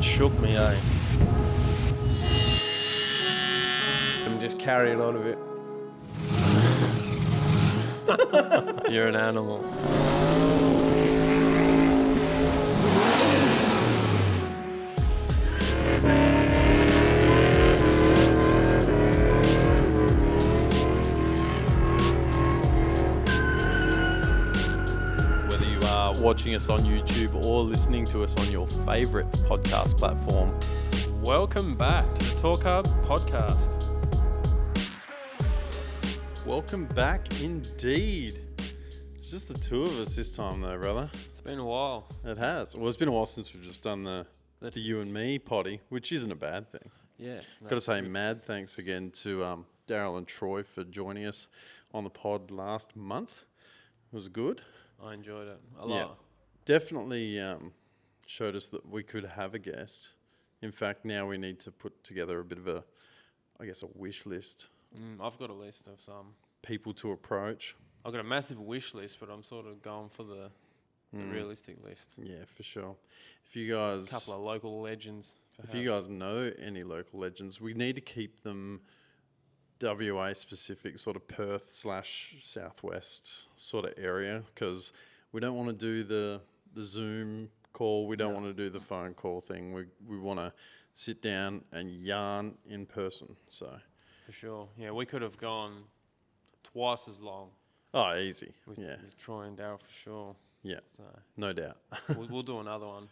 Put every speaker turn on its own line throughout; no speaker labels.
shook me, eh? I'm just carrying on a bit. You're an animal. Whether you are watching us on YouTube or listening to us on your favourite podcast platform, welcome back to the Torqhub podcast.
Welcome back indeed. It's just the two of us this time though, brother.
It's been a while.
It has. Well, it's been a while since we've just done the you and me potty, which isn't a bad thing.
Yeah.
Got to say mad thanks again to Daryl and Troy for joining us on the pod last month. It was good.
I enjoyed it a lot.
Yeah, definitely showed us that we could have a guest. In fact, now we need to put together a bit of a wish list.
I've got a list of some
people to approach.
I've got a massive wish list, but I'm sort of going for the realistic list.
Yeah, for sure. If you guys...
A couple of local legends, perhaps.
If you guys know any local legends, we need to keep them WA specific, sort of Perth / Southwest sort of area, because we don't want to do the Zoom call. We don't want to do the phone call thing. We want to sit down and yarn in person, so...
For sure. Yeah, we could have gone twice as long.
Oh, easy.
With Troy and Daryl, for sure.
Yeah,
so
no doubt.
we'll do another one.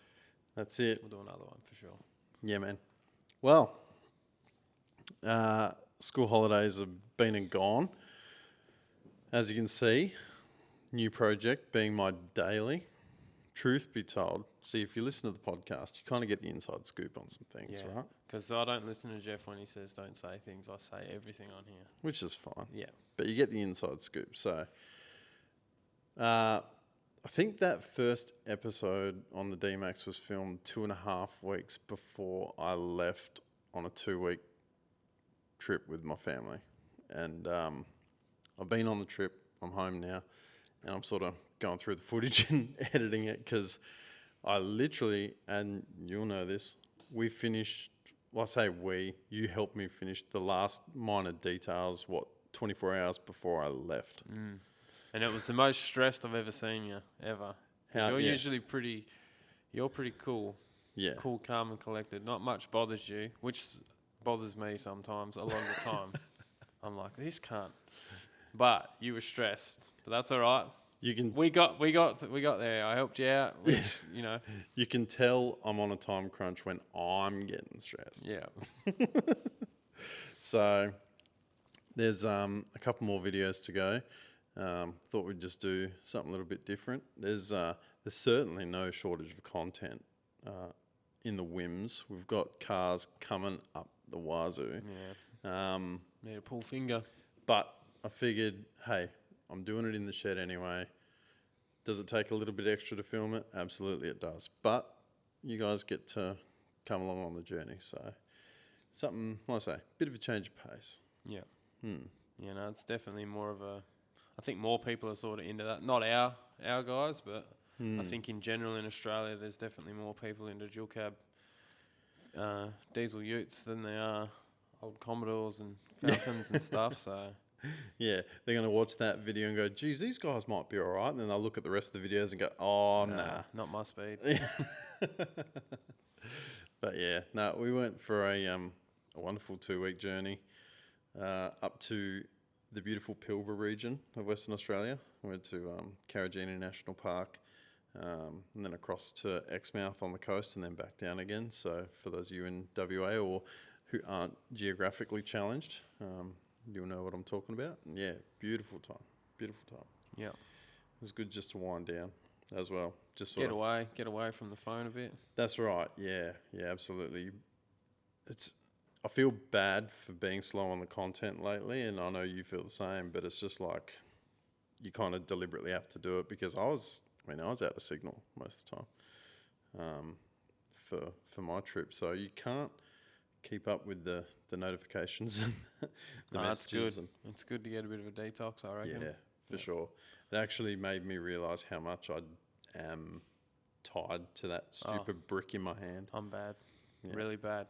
That's it.
We'll do another one, for sure.
Yeah, man. Well, school holidays have been and gone. As you can see, new project being my daily. Truth be told, see, if you listen to the podcast, you kind of get the inside scoop on some things, right?
Because I don't listen to Jeff when he says don't say things. I say everything on here.
Which is fine.
Yeah.
But you get the inside scoop. So I think that first episode on the D-Max was filmed 2.5 weeks before I left on a 2-week trip with my family. And I've been on the trip. I'm home now. And I'm sort of going through the footage and editing it because I literally, and you'll know this, we finished, well, I say we, you helped me finish the last minor details, 24 hours before I left.
And it was the most stressed I've ever seen you, ever. You're usually pretty cool.
Yeah.
Cool, calm and collected. Not much bothers you, which bothers me sometimes, a lot of the time. I'm like, this can't. But you were stressed. But that's all right.
You can.
We got there. I helped you out. Which, you know.
You can tell I'm on a time crunch when I'm getting stressed.
Yeah.
So there's a couple more videos to go. Thought we'd just do something a little bit different. There's certainly no shortage of content in the whims. We've got cars coming up the wazoo.
Yeah. Need a pull finger.
But I figured, hey, I'm doing it in the shed anyway. Does it take a little bit extra to film it? Absolutely it does. But you guys get to come along on the journey. So something, like I say, bit of a change of pace.
Yeah. You know, it's definitely more of a... I think more people are sort of into that. Not our guys, but I think in general in Australia there's definitely more people into dual cab diesel utes than they are old Commodores and Falcons and stuff, so...
Yeah, they're going to watch that video and go, geez, these guys might be all right. And then they'll look at the rest of the videos and go, oh, nah.
Not my speed.
But yeah, no, we went for a wonderful 2-week journey up to the beautiful Pilbara region of Western Australia. We went to Carrageenan National Park and then across to Exmouth on the coast and then back down again. So for those of you in WA or who aren't geographically challenged, you'll know what I'm talking about. And yeah, beautiful time.
Yeah.
It was good just to wind down as well. Just
get away from the phone a bit.
That's right. Yeah, absolutely. I feel bad for being slow on the content lately, and I know you feel the same, but it's just like you kind of deliberately have to do it because I was out of signal most of the time for my trip. So you can't keep up with the notifications and the messages.
That's good. It's good to get a bit of a detox, I reckon.
Yeah, for sure. It actually made me realise how much I am tied to that stupid brick in my hand.
I'm bad.
Yeah.
really bad.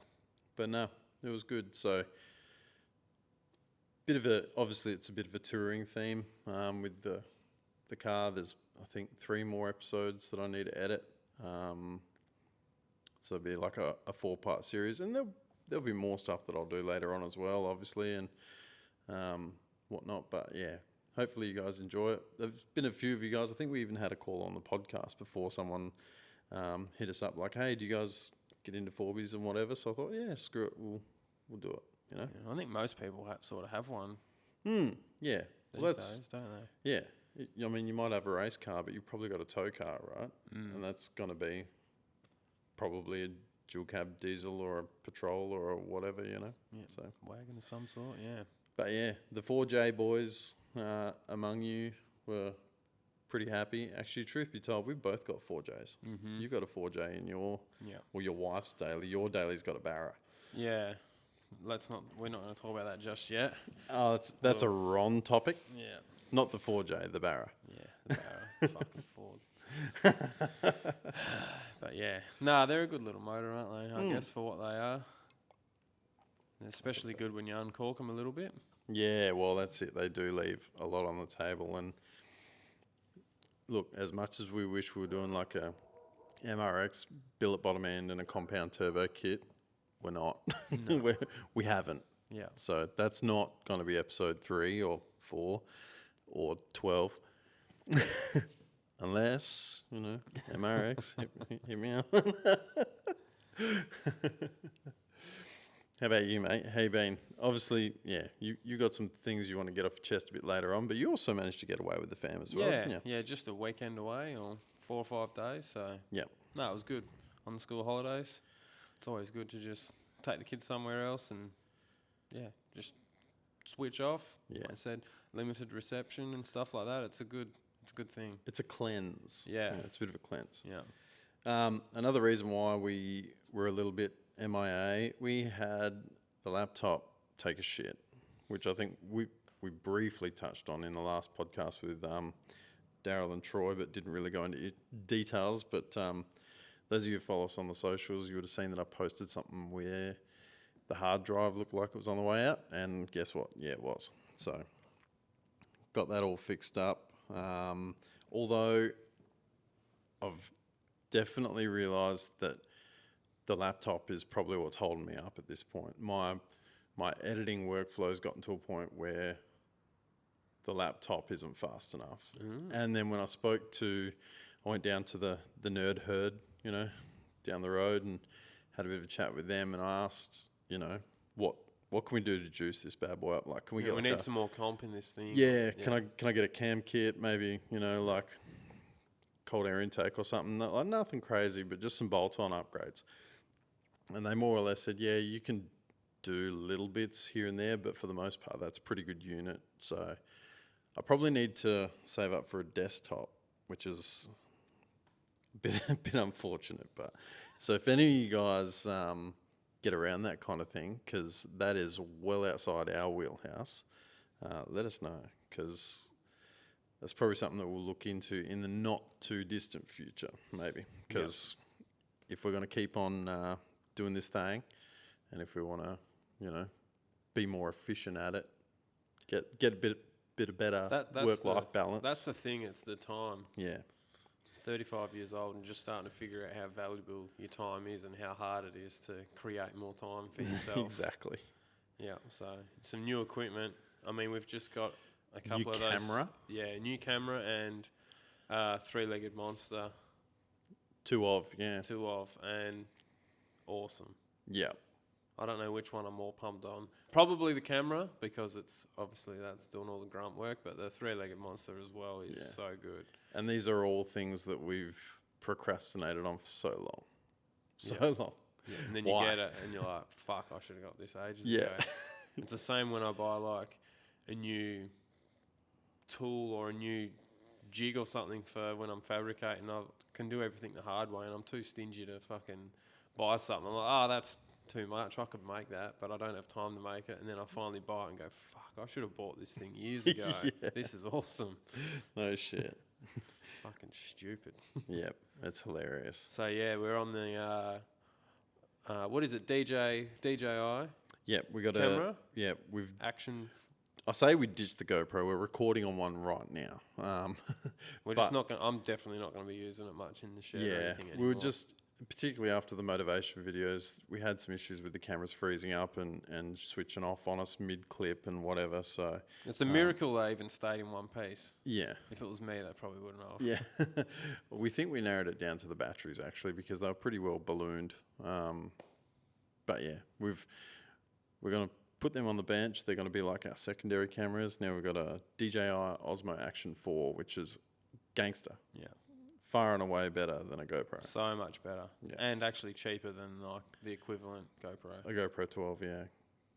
But no, it was good. So, obviously it's a bit of a touring theme with the car. There's, I think, 3 more episodes that I need to edit. So it'll be like a 4-part series, and there'll be more stuff that I'll do later on as well, obviously, and whatnot. But yeah, hopefully you guys enjoy it. There's been a few of you guys. I think we even had a call on the podcast before. Someone hit us up like, "Hey, do you guys get into Forbies and whatever?" So I thought, yeah, screw it, we'll do it. You know.
Yeah, I think most people sort of have one
Yeah.
these
Well,
days, don't they?
yeah. I mean, you might have a race car, but you've probably got a tow car, right? And that's going to be probably a dual cab diesel or a petrol or whatever, you know.
Yeah,
So,
wagon of some sort, yeah.
but yeah, the 4J boys among you were pretty happy. Actually, truth be told, we've both got 4Js. You've got a 4J in your wife's daily. Your daily's got a Barra.
Yeah. We're not going to talk about that just yet.
Oh, that's a Ron topic.
Yeah.
Not the 4J, the Barra.
Yeah, the Barra. Fucking Ford. But yeah. Nah, they're a good little motor, aren't they? I guess for what they are. They're especially good when you uncork them a little bit.
Yeah, well, that's it. They do leave a lot on the table. And look, as much as we wish we were doing like a MRX billet bottom end and a compound turbo kit, we're not.
No.
we haven't.
Yeah.
So that's not going to be episode 3 or 4 or 12. Unless, you know, MRX, hit me out. How about you, mate? How you been? Obviously, yeah, you got some things you want to get off your chest a bit later on, but you also managed to get away with the fam as well, didn't you?
Yeah, just a weekend away or 4 or 5 days. So,
yeah.
No, it was good. On the school holidays, it's always good to just take the kids somewhere else and, yeah, just switch off.
Yeah.
I said limited reception and stuff like that. It's a good thing.
It's a cleanse.
Yeah.
It's a bit of a cleanse.
Yeah.
Another reason why we were a little bit MIA, we had the laptop take a shit, which I think we briefly touched on in the last podcast with Daryl and Troy, but didn't really go into details. But those of you who follow us on the socials, you would have seen that I posted something where the hard drive looked like it was on the way out, and guess what? Yeah, it was. So got that all fixed up. Although I've definitely realised that the laptop is probably what's holding me up at this point. My editing workflow's gotten to a point where the laptop isn't fast enough. And then when I went down to the nerd herd, you know, down the road and had a bit of a chat with them, and I asked, you know, what can we do to juice this bad boy up? Like, can we get?
We
like
need some more comp in this thing.
Yeah, can I get a cam kit? Maybe, you know, like cold air intake or something. Like nothing crazy, but just some bolt-on upgrades. And they more or less said, yeah, you can do little bits here and there, but for the most part, that's a pretty good unit. So I probably need to save up for a desktop, which is a bit unfortunate. But so if any of you guys get around that kind of thing, because that is well outside our wheelhouse, let us know, because that's probably something that we'll look into in the not too distant future, maybe. Because if we're going to keep on doing this thing, and if we want to, you know, be more efficient at it, get a bit of better work-life balance.
That's the thing. It's the time.
Yeah.
35 years old and just starting to figure out how valuable your time is and how hard it is to create more time for yourself.
Exactly.
Yeah. So some new equipment. I mean, we've just got a couple
new
of those.
Camera.
Yeah, new camera and 3-legged monster.
Two of,
and awesome.
Yeah.
I don't know which one I'm more pumped on. Probably the camera, because it's obviously that's doing all the grunt work, but the 3-legged monster as well is so good.
And these are all things that we've procrastinated on for so long. Long.
Yeah. And then you get it and you're like, fuck, I should have got this ages ago. It's the same when I buy like a new tool or a new jig or something for when I'm fabricating. I can do everything the hard way, and I'm too stingy to fucking buy something. I'm like, that's too much. I could make that, but I don't have time to make it. And then I finally buy it and go, fuck, I should have bought this thing years ago. This is awesome.
No shit.
Fucking stupid.
Yep, it's hilarious.
So yeah, we're on the what is it? DJI
Yeah, we got
camera.
we've.
Action.
I say we ditched the GoPro. We're recording on one right now.
We're just not going. I'm definitely not going to be using it much in the shed or anything anymore.
We were just, particularly after the motivation videos, we had some issues with the cameras freezing up and switching off on us mid-clip and whatever. So
it's a miracle they even stayed in one piece.
Yeah.
If it was me, they probably wouldn't have.
Yeah. We think we narrowed it down to the batteries actually because they were pretty well ballooned. But yeah, we're going to put them on the bench. They're going to be like our secondary cameras. Now we've got a DJI Osmo Action 4, which is gangster.
Yeah.
Far and away better than a GoPro.
So much better.
Yeah.
And actually cheaper than like the equivalent GoPro.
A GoPro 12, yeah.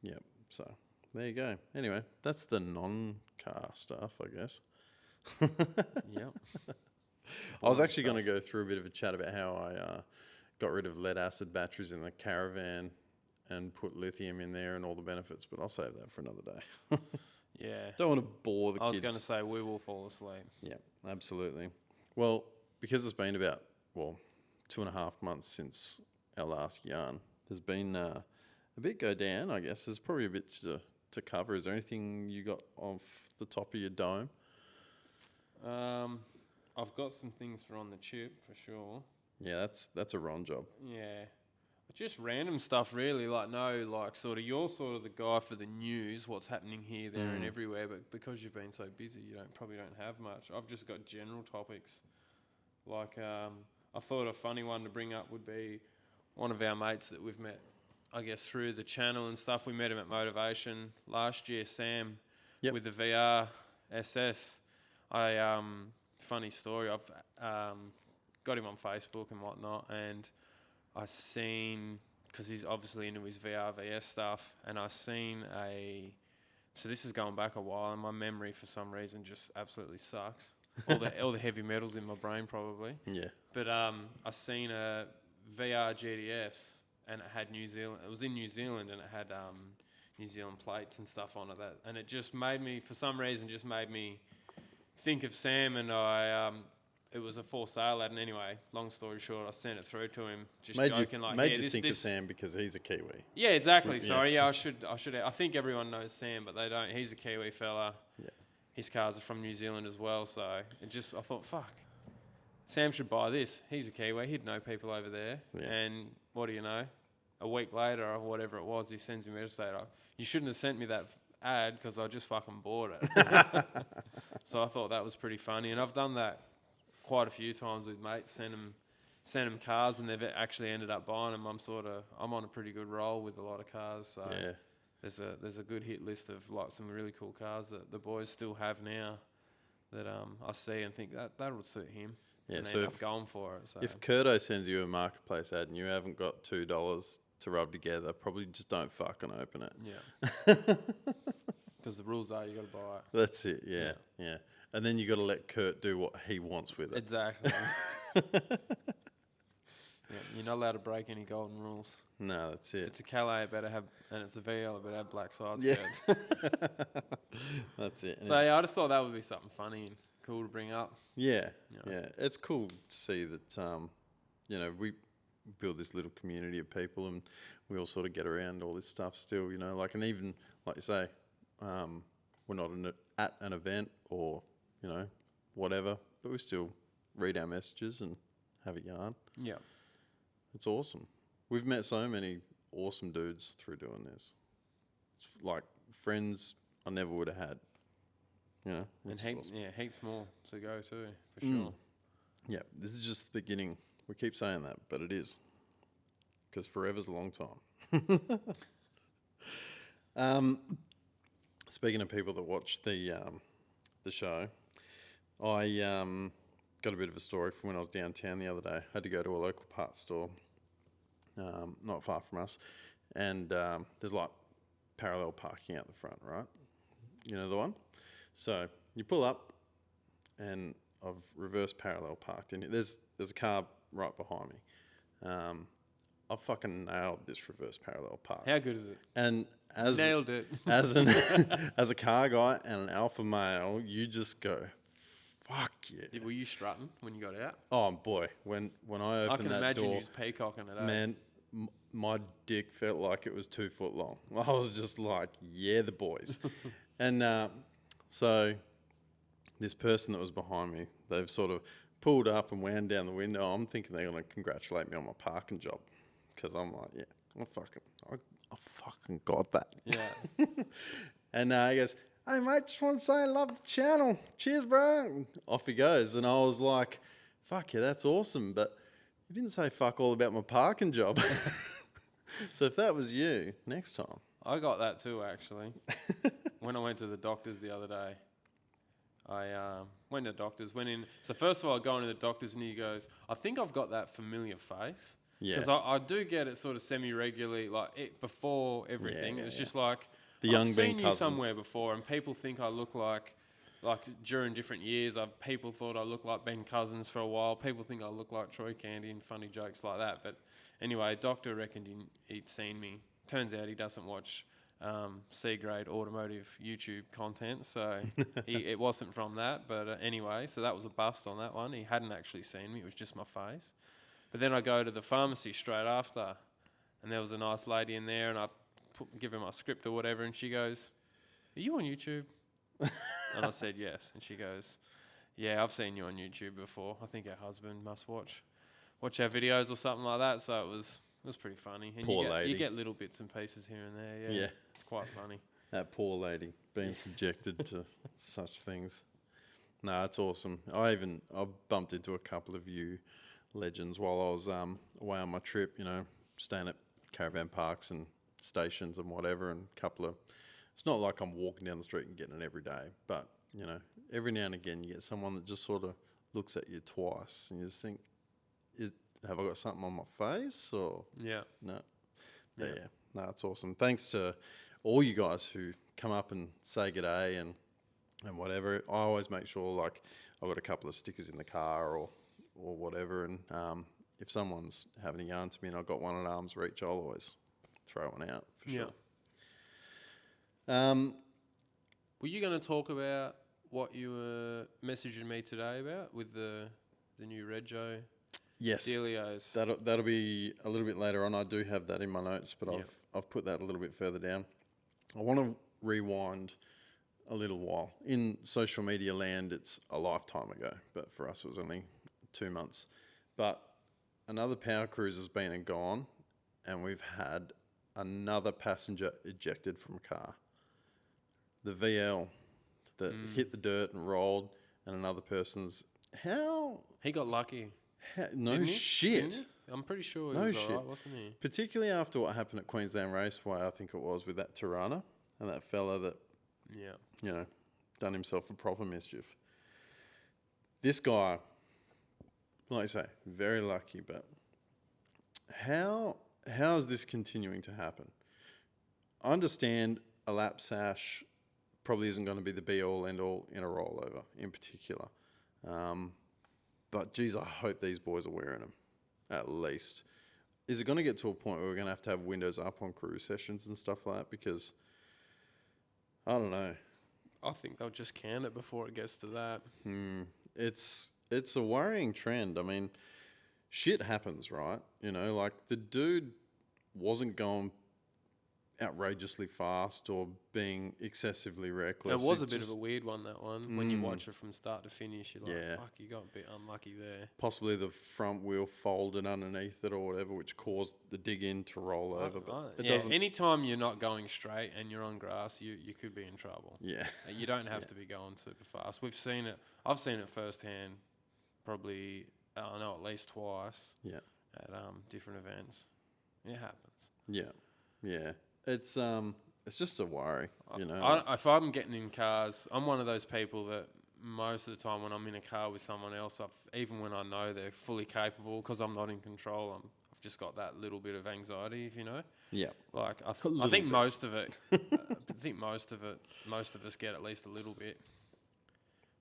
Yep. So there you go. Anyway, that's the non-car stuff, I guess.
Yep.
I was actually going to go through a bit of a chat about how I got rid of lead acid batteries in the caravan and put lithium in there and all the benefits, but I'll save that for another day.
Yeah.
Don't want to bore the kids.
I was going to say we will fall asleep.
Yeah, absolutely. Well, because it's been about, 2.5 months since our last yarn, there's been a bit go down, I guess. There's probably a bit to cover. Is there anything you got off the top of your dome?
I've got some things for on the chip for sure.
Yeah, that's a Ron job.
Yeah. Just random stuff, really. You're sort of the guy for the news, what's happening here, there, and everywhere. But because you've been so busy, you probably don't have much. I've just got general topics. I thought a funny one to bring up would be one of our mates that we've met, I guess, through the channel and stuff. We met him at Motivation last year, Sam, with the VR SS. Funny story. I've got him on Facebook and whatnot, and I seen, because he's obviously into his VR, VS stuff, and I seen so this is going back a while, and my memory for some reason just absolutely sucks. All the heavy metals in my brain probably.
Yeah.
But I seen a VR GDS, and it had New Zealand. It was in New Zealand, and it had New Zealand plates and stuff on it. And it just made me, for some reason, think of Sam, and it was a for sale ad, and anyway, long story short, I sent it through to him, just joking
Made you think of Sam because he's a Kiwi.
Yeah, exactly. Sorry, I should. I think everyone knows Sam, but they don't. He's a Kiwi fella.
Yeah.
His cars are from New Zealand as well, so I thought, fuck, Sam should buy this. He's a Kiwi. He'd know people over there.
Yeah.
And what do you know? A week later, or whatever it was, he sends me a message saying, you shouldn't have sent me that ad because I just fucking bought it. So I thought that was pretty funny, and I've done that quite a few times with mates. Send them cars, and they've actually ended up buying them. I'm on a pretty good roll with a lot of cars. So
Yeah.
there's a good hit list of like some really cool cars that the boys still have now that I see and think that'll suit him.
Yeah.
And
So
I'm going for it. So.
if Curto sends you a marketplace ad and you haven't got $2 to rub together, probably just don't fucking open it.
Yeah. Because the rules are you got to buy it.
That's it. Yeah. And then you got to let Kurt do what he wants with it.
Exactly. Yeah, you're not allowed to break any golden rules.
No, that's
If
it.
it's a Calais, it better have, and it's a VL, it better have black side
Yeah.
skirts.
That's it.
So yeah, I just thought that would be something funny and cool to bring up.
Yeah.
Yeah.
Yeah. It's cool to see that, we build this little community of people and we all sort of get around all this stuff still, and even, like you say, we're not at an event or, whatever, but we still read our messages and have a yarn.
Yeah.
It's awesome. We've met so many awesome dudes through doing this. It's like friends I never would have had.
And
which is awesome.
heaps more to go too, for sure.
Yeah, this is just the beginning. We keep saying that, but it is. Because forever's a long time. Speaking of people that watch the show, I got a bit of a story from when I was downtown the other day. I had to go to a local parts store, not far from us, and there's like parallel parking out the front, right? You know the one? So you pull up, and I've reverse parallel parked in here. There's a car right behind me. I fucking nailed this reverse parallel park.
How good is it?
And
Nailed it.
as a car guy and an alpha male, you just go, fuck yeah.
Were you strutting when you got out?
Oh boy, when I
I
opened
can
that
imagine
door,
you just peacocking it.
man, my dick felt like it was 2 foot long. I was just like, yeah, the boys. And so this person that was behind me, they've sort of pulled up and wound down the window. I'm thinking they're going to congratulate me on my parking job, because I'm like, yeah, I fucking got that.
Yeah.
And he goes, hey, mate, just want to say I love the channel. Cheers, bro. And off he goes. And I was like, fuck yeah, that's awesome. But you didn't say fuck all about my parking job. So if that was you, next time.
I got that too, actually. When I went to the doctors the other day, I went to the doctors, went in. So first of all, I go into the doctors and he goes, I think I've got that familiar face.
Yeah.
Because I do get it sort of semi-regularly, like before everything.
Yeah,
It's
yeah.
just like,
The young
I've
Ben
seen you
Cousins.
somewhere before, and people think I look like during different years, people thought I looked like Ben Cousins for a while. People think I look like Troy Candy and funny jokes like that. But anyway, doctor reckoned he'd seen me. Turns out he doesn't watch C-grade automotive YouTube content, so it wasn't from that. But anyway, so that was a bust on that one. He hadn't actually seen me. It was just my face. But then I go to the pharmacy straight after, and there was a nice lady in there, and I give her my script or whatever, and she goes, are you on YouTube? And I said yes, and she goes, yeah, I've seen you on YouTube before. I think her husband must watch our videos or something like that. So it was pretty funny. And
Poor lady.
You get little bits and pieces here and there. Yeah,
Yeah.
It's quite funny.
That poor lady being subjected to such things. No, it's awesome. I bumped into a couple of you legends while I was away on my trip, staying at caravan parks and stations and whatever, and it's not like I'm walking down the street and getting it every day, but every now and again you get someone that just sort of looks at you twice and you just think, have I got something on my face or
Yeah.
no? Yeah. No, it's awesome. Thanks to all you guys who come up and say g'day and whatever. I always make sure like I've got a couple of stickers in the car or whatever, and if someone's having a yarn to me and I've got one at arm's reach, I'll always throw one out for sure.
Were you going to talk about what you were messaging me today about with the new Rego
Yes,
dealios?
that'll be a little bit later on. I do have that in my notes, but I've put that a little bit further down. I want to rewind a little while. In social media land, it's a lifetime ago, but for us it was only 2 months. But another power cruise has been and gone, and we've had another passenger ejected from a car. The VL that hit the dirt and rolled, and another person's...
He got lucky.
No
Didn't he?
shit.
Didn't he? I'm pretty sure he
No
was
shit.
alright, wasn't he?
Particularly after what happened at Queensland Raceway, I think it was, with that Tirana and that fella that,
Yeah.
done himself a proper mischief. This guy, like I say, very lucky, but how is this continuing to happen? I understand a lap sash probably isn't going to be the be-all, end-all in a rollover in particular. But, geez, I hope these boys are wearing them, at least. Is it going to get to a point where we're going to have windows up on cruise sessions and stuff like that? Because, I don't know.
I think they'll just can it before it gets to that.
It's a worrying trend. I mean, shit happens, right? Like the dude wasn't going outrageously fast or being excessively reckless.
It was a bit of a weird one, that one. When you watch it from start to finish, you're like,
Yeah.
fuck, you got a bit unlucky there.
Possibly the front wheel folded underneath it or whatever, which caused the dig in to roll over. But it doesn't.
Anytime you're not going straight and you're on grass, you could be in trouble.
Yeah.
You don't have to be going super fast. We've seen it. I've seen it firsthand, probably, I know, at least twice.
Yeah.
At different events. It happens.
Yeah. Yeah. It's just a worry,
If I'm getting in cars, I'm one of those people that most of the time when I'm in a car with someone else, even when I know they're fully capable, because I'm not in control, I've just got that little bit of anxiety, if you know.
Yeah.
Like I think most of it, most of us get at least a little bit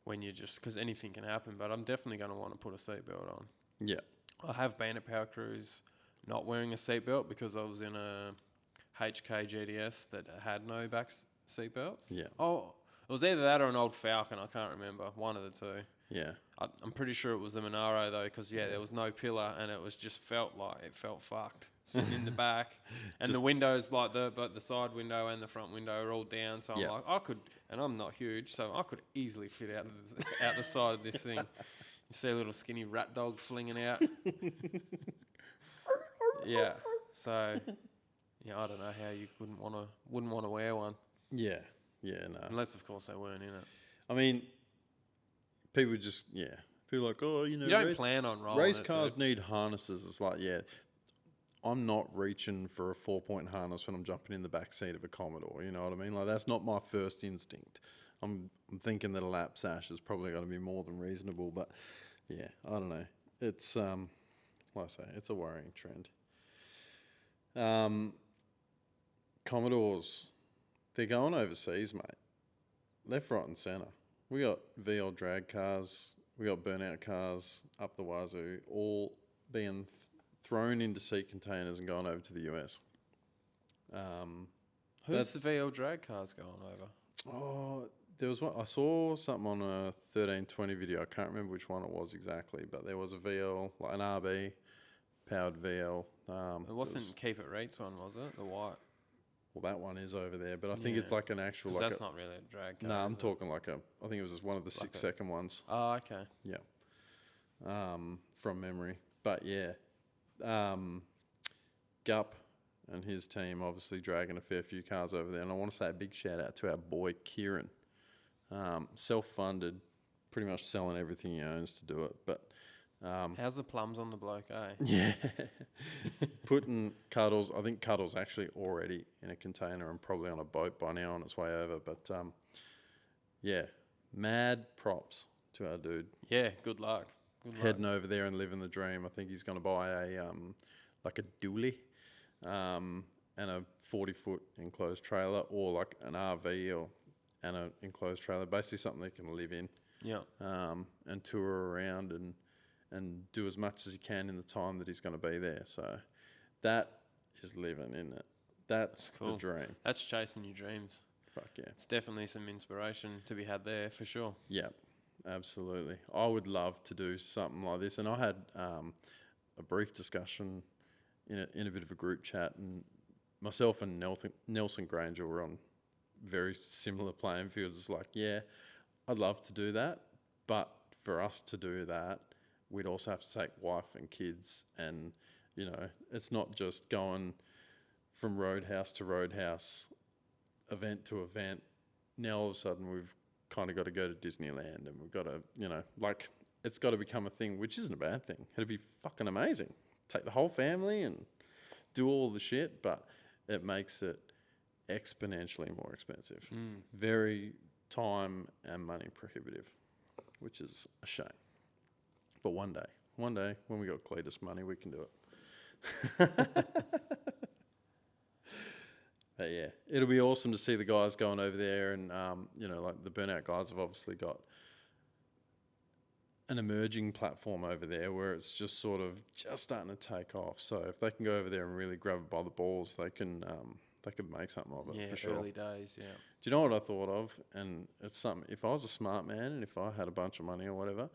when you just, because anything can happen. But I'm definitely going to want to put a seatbelt on.
Yeah. I
have been at Power Cruise not wearing a seatbelt because I was in a HK GDS that had no back seat belts.
Yeah.
Oh, it was either that or an old Falcon. I can't remember. One of the two.
Yeah.
I'm pretty sure it was the Monaro though, because there was no pillar and it felt fucked sitting in the back, and the windows like the side window and the front window are all down. So I'm like, I could, and I'm not huge, so I could easily fit out the side of this thing. You see a little skinny rat dog flinging out. Yeah. So I don't know how you wouldn't want to wear one.
Yeah. Yeah. No.
Unless of course they weren't in it.
I mean, people just people are like, oh,
you don't plan on rolling
race
it,
cars
dude.
need harnesses. It's like, I'm not reaching for a 4-point harness when I'm jumping in the back seat of a Commodore. You know what I mean? Like, that's not my first instinct. I'm thinking that a lap sash is probably going to be more than reasonable, but I don't know. It's like I say, it's a worrying trend. Commodores, they're going overseas, mate. Left, right, and centre. We got VL drag cars, we got burnout cars up the wazoo, all being thrown into seat containers and going over to the US.
Who's the VL drag cars going over?
Oh, there was one. I saw something on a 1320 video. I can't remember which one it was exactly, but there was a VL, like an RB powered VL.
It wasn't Keep It Reats one, was it? The white.
Well, that one is over there, but I think it's like an actual. Like
that's not really a drag car.
No, I'm talking like a. I think it was just one of the 6-second ones.
Oh, okay.
Yeah. From memory, but Gup and his team obviously dragging a fair few cars over there, and I want to say a big shout out to our boy Kieran. Self-funded, pretty much selling everything he owns to do it, but.
How's the plums on the bloke, eh?
Yeah. Putting Cuddles, I think Cuddles actually already in a container and probably on a boat by now on its way over. But mad props to our dude.
Yeah, good luck.
Heading over there and living the dream. I think he's going to buy a like a dually and a 40-foot enclosed trailer, or like an RV and an enclosed trailer. Basically something they can live in.
Yeah.
And tour around and do as much as he can in the time that he's going to be there. So that is living, isn't it? That's cool. The dream.
That's chasing your dreams.
Fuck yeah.
It's definitely some inspiration to be had there for sure.
Yeah, absolutely. I would love to do something like this. And I had a brief discussion in a bit of a group chat, and myself and Nelson Granger were on very similar playing fields. It's like, I'd love to do that. But for us to do that, we'd also have to take wife and kids, and it's not just going from roadhouse to roadhouse, event to event. Now all of a sudden we've kind of got to go to Disneyland, and we've got to, it's got to become a thing, which isn't a bad thing. It'd be fucking amazing. Take the whole family and do all the shit, but it makes it exponentially more expensive. Very time and money prohibitive, which is a shame. But one day when we got Cletus money, we can do it. But it'll be awesome to see the guys going over there, and like the burnout guys have obviously got an emerging platform over there where it's just sort of just starting to take off. So if they can go over there and really grab it by the balls, they could make something of it for sure.
Early days, yeah.
Do you know what I thought of? And it's something, if I was a smart man and if I had a bunch of money or whatever,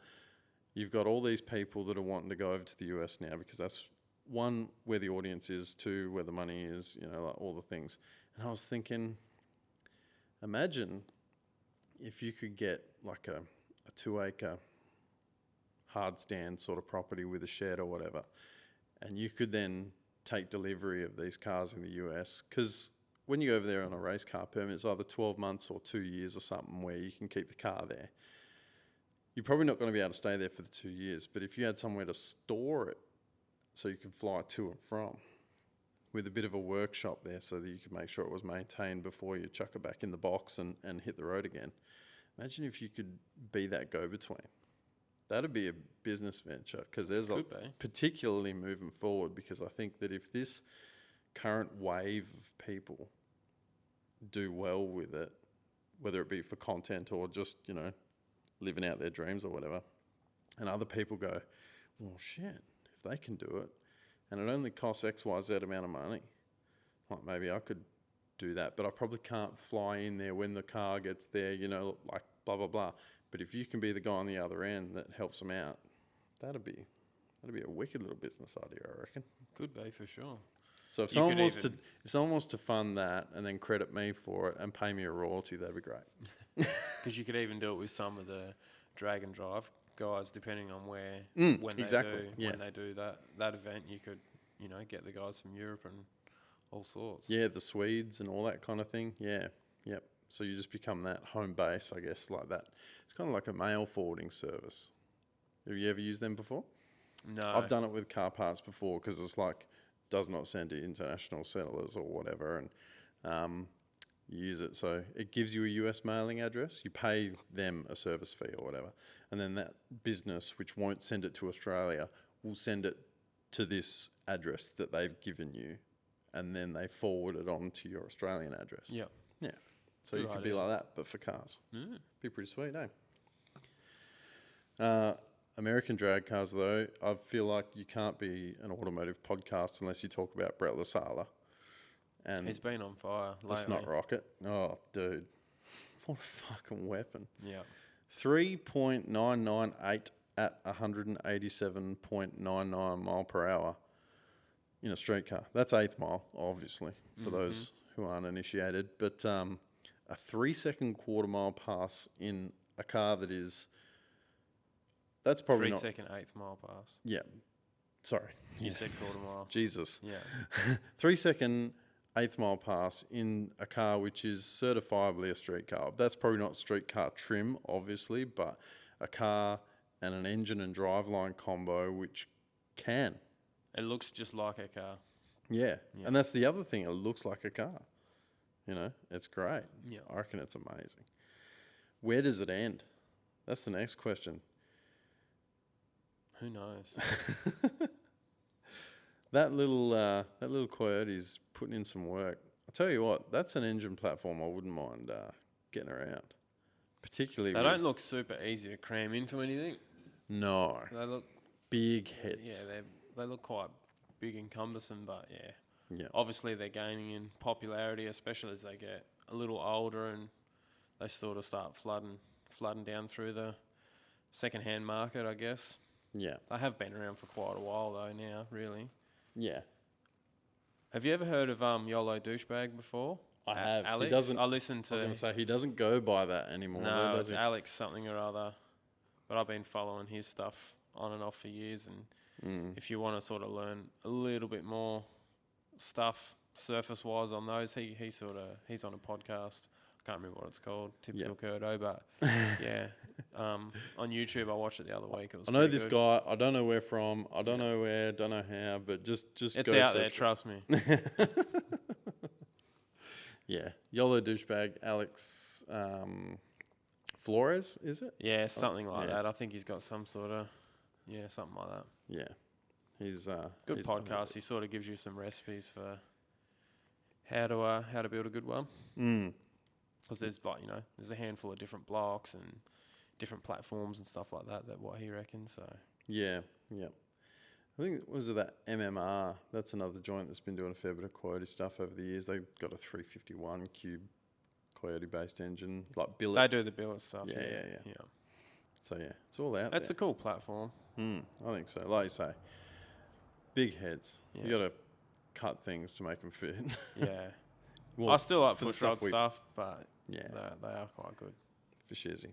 you've got all these people that are wanting to go over to the US now because that's, one, where the audience is, two, where the money is, like all the things. And I was thinking, imagine if you could get like a 2-acre hard stand sort of property with a shed or whatever, and you could then take delivery of these cars in the US, because when you go over there on a race car permit, it's either 12 months or 2 years or something where you can keep the car there. You're probably not going to be able to stay there for the 2 years, but if you had somewhere to store it so you could fly to and from, with a bit of a workshop there so that you could make sure it was maintained before you chuck it back in the box and hit the road again. Imagine if you could be that go-between. That'd be a business venture, because there's particularly moving forward, because I think that if this current wave of people do well with it, whether it be for content or just, living out their dreams or whatever, and other people go, well, shit, if they can do it, and it only costs XYZ amount of money, like maybe I could do that, but I probably can't fly in there when the car gets there, like blah, blah, blah. But if you can be the guy on the other end that helps them out, that'd be a wicked little business idea, I reckon.
Could be for sure.
So if someone wants to fund that and then credit me for it and pay me a royalty, that'd be great.
Because you could even do it with some of the drag and drive guys, depending on when they do that event. You could, get the guys from Europe and all sorts.
Yeah, the Swedes and all that kind of thing. Yeah, yep. So you just become that home base, I guess, like that. It's kind of like a mail forwarding service. Have you ever used them before?
No.
I've done it with car parts before because it's like does not send to international settlers or whatever, and you use it. So it gives you a US mailing address. You pay them a service fee or whatever, and then that business, which won't send it to Australia, will send it to this address that they've given you, and then they forward it on to your Australian address.
Yeah.
Yeah. So you could be like that, but for cars. Be pretty sweet, eh? American drag cars, though, I feel like you can't be an automotive podcast unless you talk about Brett Lasala. And
he's been on fire lately.
Let's not rock it. Oh, dude. What a fucking weapon.
Yeah.
3.998 at 187.99 mile per hour in a street car. That's eighth mile, obviously, for those who aren't initiated. But a 3-second quarter mile pass in a car that is... That's probably
3-second eighth mile pass.
Yeah. Sorry.
You said quarter mile.
Jesus.
Yeah.
3-second eighth mile pass in a car which is certifiably a street car. That's probably not street car trim, obviously, but a car and an engine and driveline combo which can.
It looks just like a car.
Yeah. And that's the other thing. It looks like a car. It's great.
Yeah.
I reckon it's amazing. Where does it end? That's the next question.
Who knows?
That little Coyote's putting in some work. I tell you what, that's an engine platform I wouldn't mind getting around. Particularly,
they don't look super easy to cram into anything.
No,
they look
big hits.
Yeah, they look quite big and cumbersome, but
yeah.
Obviously, they're gaining in popularity, especially as they get a little older and they sort of start flooding down through the second-hand market, I guess.
Yeah.
They have been around for quite a while, though, now, really.
Yeah.
Have you ever heard of YOLO Douchebag before?
I have.
Alex? I listened to...
I was going to say, he doesn't go by that anymore.
No,
though,
it's Alex something or other. But I've been following his stuff on and off for years, and if you want to sort of learn a little bit more stuff surface-wise on those, he's on a podcast. I can't remember what it's called, Typical Kurdo, but on YouTube I watched it the other week. It was
I know this guy. I don't know where from. I don't know where. Don't know how. But just
it's
go
out there. Trust me.
Yeah, YOLO Douchebag, Alex Flores, is it?
Yeah, something like that. I think he's got some sort of something like that.
Yeah, he's
good podcast. He sort of gives you some recipes for how to build a good one. Because there's there's a handful of different blocks and different platforms and stuff like that. That what he reckons. So
yeah. I think was it that MMR. That's another joint that's been doing a fair bit of Coyote stuff over the years. They've got a 351 cube Coyote-based engine, like billet.
They do the billet stuff.
Yeah. So it's all out.
That's
there.
a cool platform.
I think so. Like you say, big heads.
Yeah.
You got to cut things to make them fit.
Yeah.
Well,
I still like
for the
push rod stuff, but
yeah,
they are quite good.
For shizzy.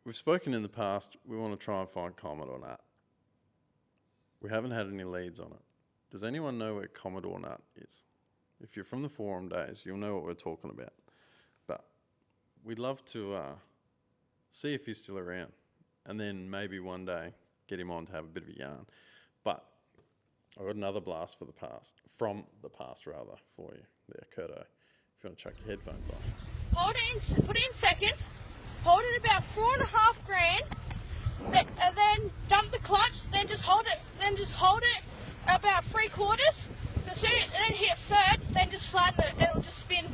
We've spoken in the past. We want to try and find Commodore Nut. We haven't had any leads on it. Does anyone know where Commodore Nut is? If you're from the forum days, you'll know what we're talking about. But we'd love to see if he's still around, and then maybe one day get him on to have a bit of a yarn. But I've got another blast from the past for you there, Kurdo. If you want to chuck your headphones on.
Put it in second, hold it about $4,500, and then dump the clutch, then just hold it about 3/4, then hit third, then just flatten it, and it'll just spin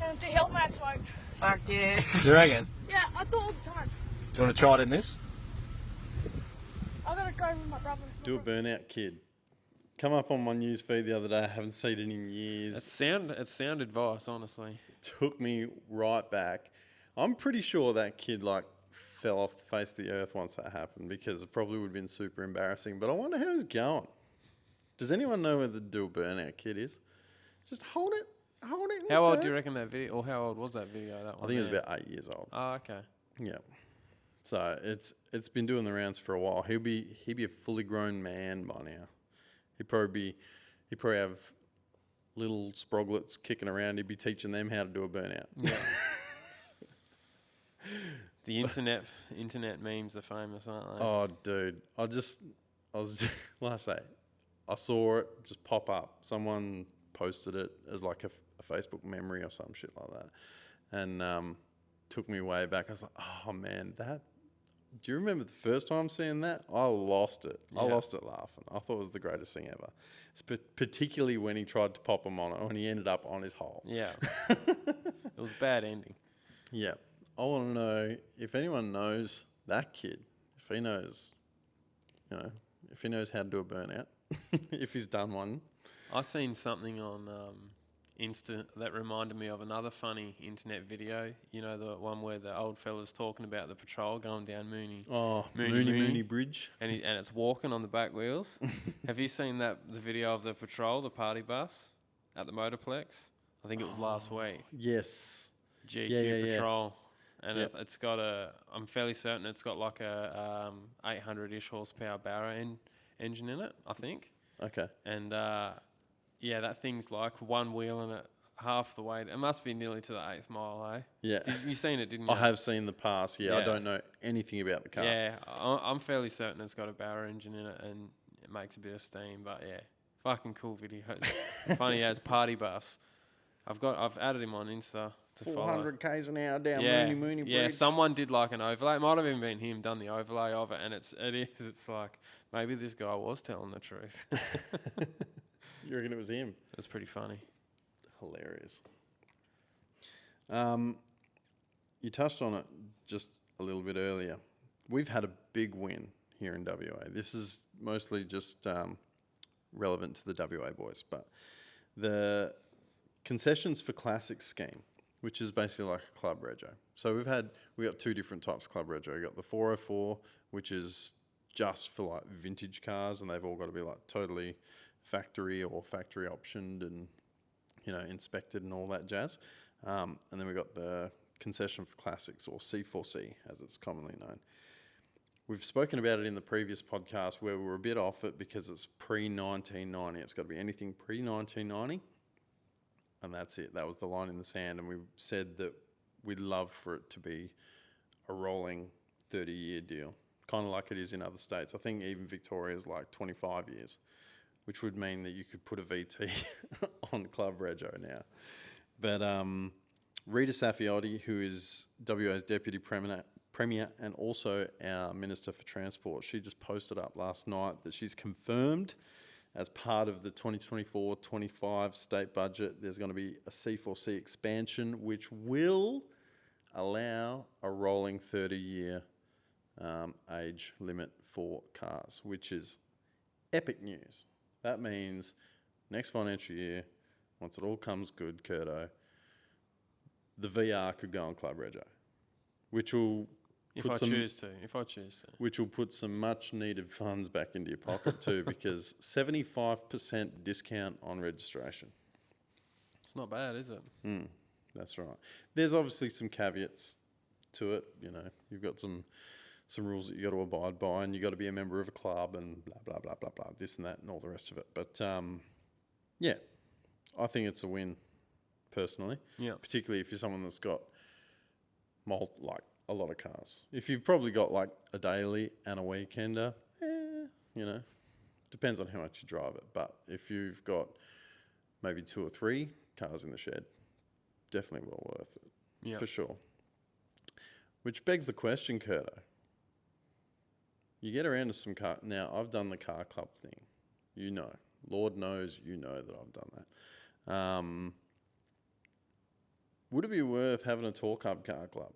and do hell mat smoke.
Fuck yeah. You reckon?
Yeah, I do all the time.
Do you want to try it in this?
I gotta go with my brother.
Do a burnout kid. Come up on my news feed the other day. I haven't seen it in years.
It's sound advice, honestly.
Took me right back. I'm pretty sure that kid like fell off the face of the earth once that happened because it probably would have been super embarrassing. But I wonder how he's going. Does anyone know where the do a burnout kid is? Just hold it. Hold it.
How old do you reckon that video, or how old was that video? That one.
I think it was about 8 years old.
Oh, okay.
Yeah. So it's been doing the rounds for a while. He'd be a fully grown man by now. He'd probably have little sproglets kicking around. He'd be teaching them how to do a burnout.
Yeah. The internet memes are famous, aren't they?
Oh, dude. I was like I say, I saw it just pop up. Someone posted it as like a Facebook memory or some shit like that, and took me way back. I was like, oh man, that. Do you remember the first time seeing that? I lost it.
Yeah.
I lost it laughing. I thought it was the greatest thing ever. Particularly when he tried to pop him on it, when he ended up on his hole.
Yeah. It was a bad ending.
Yeah. I want to know if anyone knows that kid, if he knows how to do a burnout, if he's done one.
I seen something on Insta that reminded me of another funny internet video. You know, the one where the old fella's talking about the patrol going down Mooney.
Oh, Mooney Bridge.
And it's walking on the back wheels. Have you seen the video of the patrol, the party bus at the Motorplex? I think it was last week.
Yes.
GQ
Yeah.
patrol. And
Yep.
it's got I'm fairly certain it's got like a 800-ish horsepower Barra engine in it, I think.
Okay.
And yeah, that thing's like one wheel in it, half the weight. It must be nearly to the 8th mile, eh?
Yeah.
You seen it, didn't you?
I have seen the pass. Yeah, I
Yeah.
don't know anything about the car.
Yeah, I'm fairly certain it's got a Barra engine in it and it makes a bit of steam. But yeah, fucking cool video. Funny as party bus. I've added him on Insta to follow.
400 k's an hour down Mooney Bridge.
Yeah, someone did like an overlay. It might have even been him done the overlay of it, and it's like maybe this guy was telling the truth.
You reckon it was him?
It's pretty funny.
Hilarious. You touched on it just a little bit earlier. We've had a big win here in WA. This is mostly just relevant to the WA boys, but the concessions for classics scheme, which is basically like a club rego. So we got two different types of club rego. We got the 404, which is just for like vintage cars, and they've all got to be like totally factory or factory optioned and inspected and all that jazz. And then we got the concession for classics, or C4C as it's commonly known. We've spoken about it in the previous podcast where we were a bit off it because it's pre-1990. It's got to be anything pre-1990. And that's it. That was the line in the sand. And we said that we'd love for it to be a rolling 30-year deal, kind of like it is in other states. I think even Victoria is like 25 years, which would mean that you could put a VT on Club Rego now. But Rita Saffioti, who is WA's Deputy Premier and also our Minister for Transport, she just posted up last night that she's confirmed as part of the 2024-25 state budget, there's going to be a C4C expansion, which will allow a rolling 30-year age limit for cars, which is epic news. That means next financial year, once it all comes good, Curto, the VR could go on Club Rego, which will
If I choose to.
which will put some much needed funds back into your pocket too, because 75% discount on registration.
It's not bad, is it?
That's right. There's obviously some caveats to it. You've got some rules that you got to abide by, and you got to be a member of a club and blah blah blah blah blah, this and that and all the rest of it. But yeah, I think it's a win personally.
Yeah.
Particularly if you're someone that's got a lot of cars. If you've probably got like a daily and a weekender, depends on how much you drive it. But if you've got maybe 2 or 3 cars in the shed, definitely well worth it, for sure. Which begs the question, Curto. You get around to some car... Now, I've done the car club thing. Lord knows that I've done that. Would it be worth having a Torqhub car club?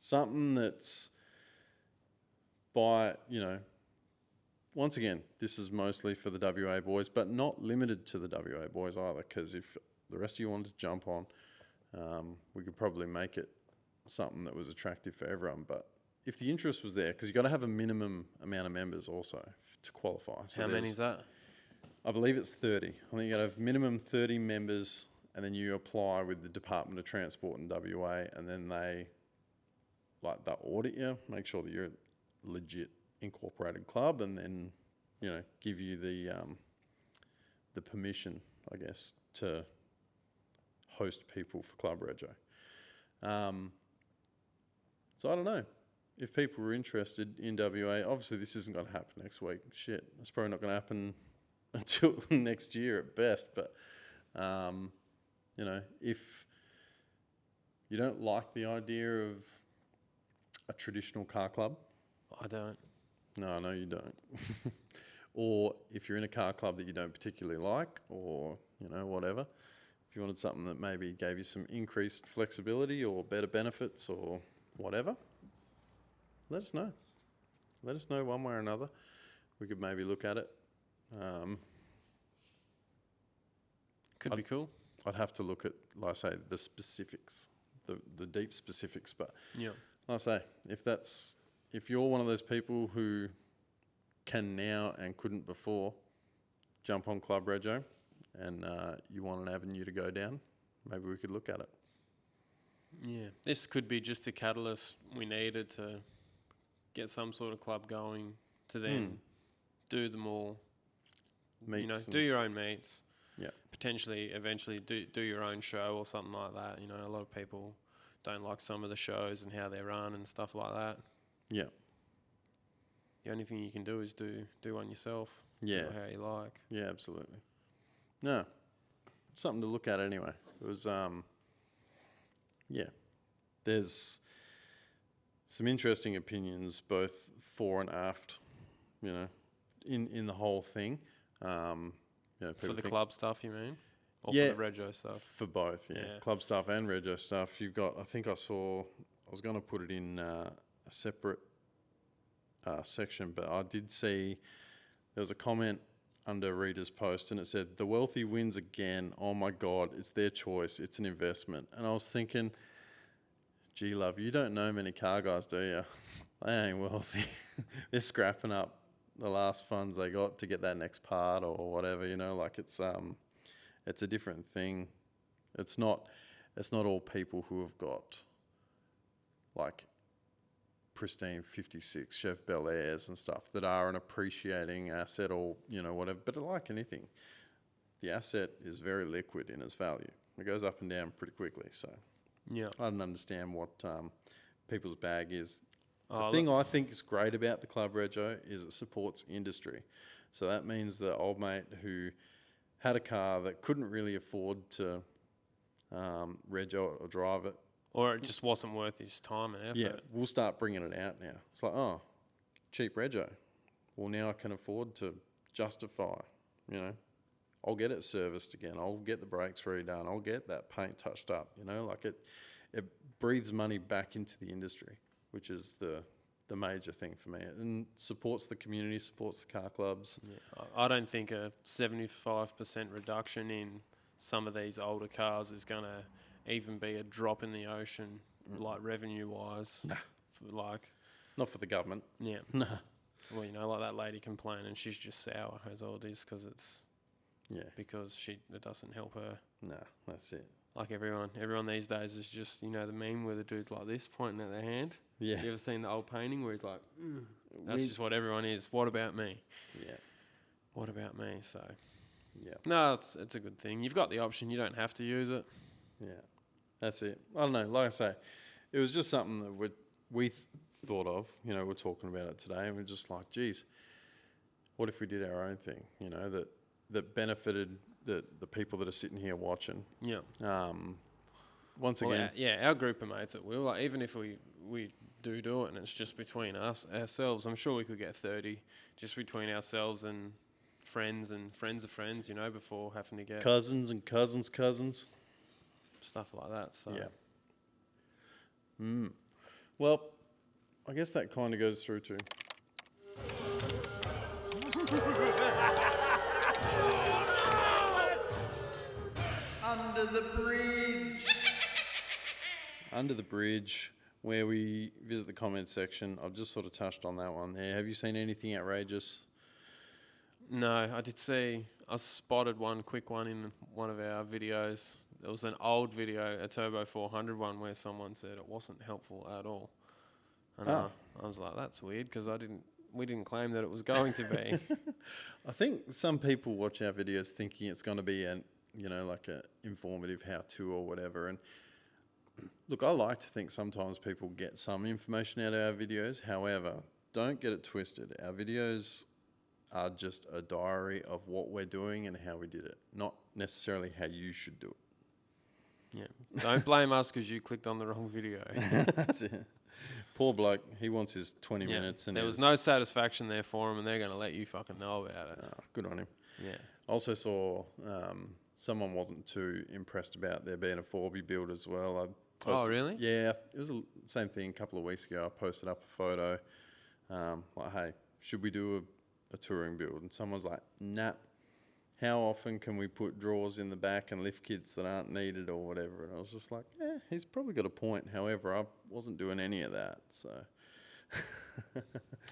Something that's once again, this is mostly for the WA boys, but not limited to the WA boys either, because if the rest of you wanted to jump on, we could probably make it something that was attractive for everyone. But if the interest was there, because you've got to have a minimum amount of members also to qualify. So
How many is that?
I believe it's 30. I think you got to have minimum 30 members, and then you apply with the Department of Transport in WA, and then they'll audit you, make sure that you're a legit incorporated club, and then give you the permission, I guess, to host people for Club Rego. So I don't know. If people were interested in WA, obviously this isn't going to happen next week. Shit, it's probably not going to happen until next year at best. But, if you don't like the idea of a traditional car club.
I don't.
No, I know you don't. Or if you're in a car club that you don't particularly like, or, whatever. If you wanted something that maybe gave you some increased flexibility or better benefits or whatever, let us know. Let us know one way or another. We could maybe look at it.
Could be cool.
I'd have to look at, like I say, the specifics, the deep specifics. But
yeah,
like I say, if you're one of those people who can now and couldn't before jump on Club Rego, and you want an avenue to go down, maybe we could look at it.
Yeah, this could be just the catalyst we needed to get some sort of club going, to then do them all.
Meets
do your own meets.
Yeah.
Potentially, eventually, do your own show or something like that. A lot of people don't like some of the shows and how they're run and stuff like that.
Yeah.
The only thing you can do is do one yourself.
Yeah.
Do it how you like.
Yeah, absolutely. No, something to look at anyway. It was, there's some interesting opinions, both fore and aft, in the whole thing.
For the club stuff, you mean? Or
Yeah.
for the Rego stuff?
For both, yeah. Club stuff and Rego stuff. You've got, I was going to put it in a separate section, but I did see there was a comment under Reader's post, and it said, "The wealthy wins again. Oh my God, it's their choice. It's an investment." And I was thinking, gee, love, you don't know many car guys, do you? They ain't wealthy. They're scrapping up the last funds they got to get that next part or whatever, it's a different thing. It's not all people who have got like pristine 56 Chef Bel Airs and stuff that are an appreciating asset or, whatever. But like anything, the asset is very liquid in its value. It goes up and down pretty quickly. So
yeah,
I don't understand what people's bag is. The thing I think is great about the Club Rego is it supports industry. So that means the old mate who had a car that couldn't really afford to rego it or drive it,
or it just wasn't worth his time and effort.
yeah, we'll start bringing it out now. It's like, oh, cheap rego. Well, now I can afford to justify, I'll get it serviced again. I'll get the brakes redone. I'll get that paint touched up, it breathes money back into the industry, which is the major thing for me. And supports the community, supports the car clubs.
Yeah. I don't think a 75% reduction in some of these older cars is going to even be a drop in the ocean, like revenue-wise.
Nah. Not for the government.
Yeah.
Nah.
Well, like that lady complaining, she's just sour, as all it is, because it doesn't help her.
Nah, that's it.
Like everyone these days is just, the meme where the dude's like this, pointing at their hand.
Yeah.
You ever seen the old painting where he's like, that's just what everyone is. What about me?
Yeah.
What about me? So,
yeah.
No, it's a good thing. You've got the option. You don't have to use it.
Yeah. That's it. I don't know. Like I say, it was just something that we thought of. We're talking about it today, and we're just like, geez, what if we did our own thing? That benefited the people that are sitting here watching.
Yeah.
Once again,
our group of mates at will. Like, even if we do it, and it's just between ourselves, I'm sure we could get 30 just between ourselves and friends of friends. Before having to get
cousins and cousins.
Stuff like that. So
yeah. Well, I guess that kind of goes through to Under the Bridge. Under the Bridge, where we visit the comments section. I've just sort of touched on that one there. Have you seen anything outrageous?
No, I did see. I spotted one quick one in one of our videos. It was an old video, a Turbo 400 one, where someone said it wasn't helpful at all. And I was like, that's weird, because we didn't claim that it was going to be.
I think some people watch our videos thinking it's going to be like a informative how-to or whatever. And look, I like to think sometimes people get some information out of our videos. However, don't get it twisted. Our videos are just a diary of what we're doing and how we did it, not necessarily how you should do it.
Yeah. Don't blame us because you clicked on the wrong video.
That's it. Poor bloke, he wants his 20 minutes. And
there was no satisfaction there for him, and they're going to let you fucking know about it.
Good on him.
Yeah.
Also saw someone wasn't too impressed about there being a 4B build as well.
Oh, really?
Yeah, it was the same thing a couple of weeks ago. I posted up a photo, like, hey, should we do a touring build? And someone's like, nah. How often can we put drawers in the back and lift kits that aren't needed or whatever? And I was just like, he's probably got a point. However, I wasn't doing any of that, so.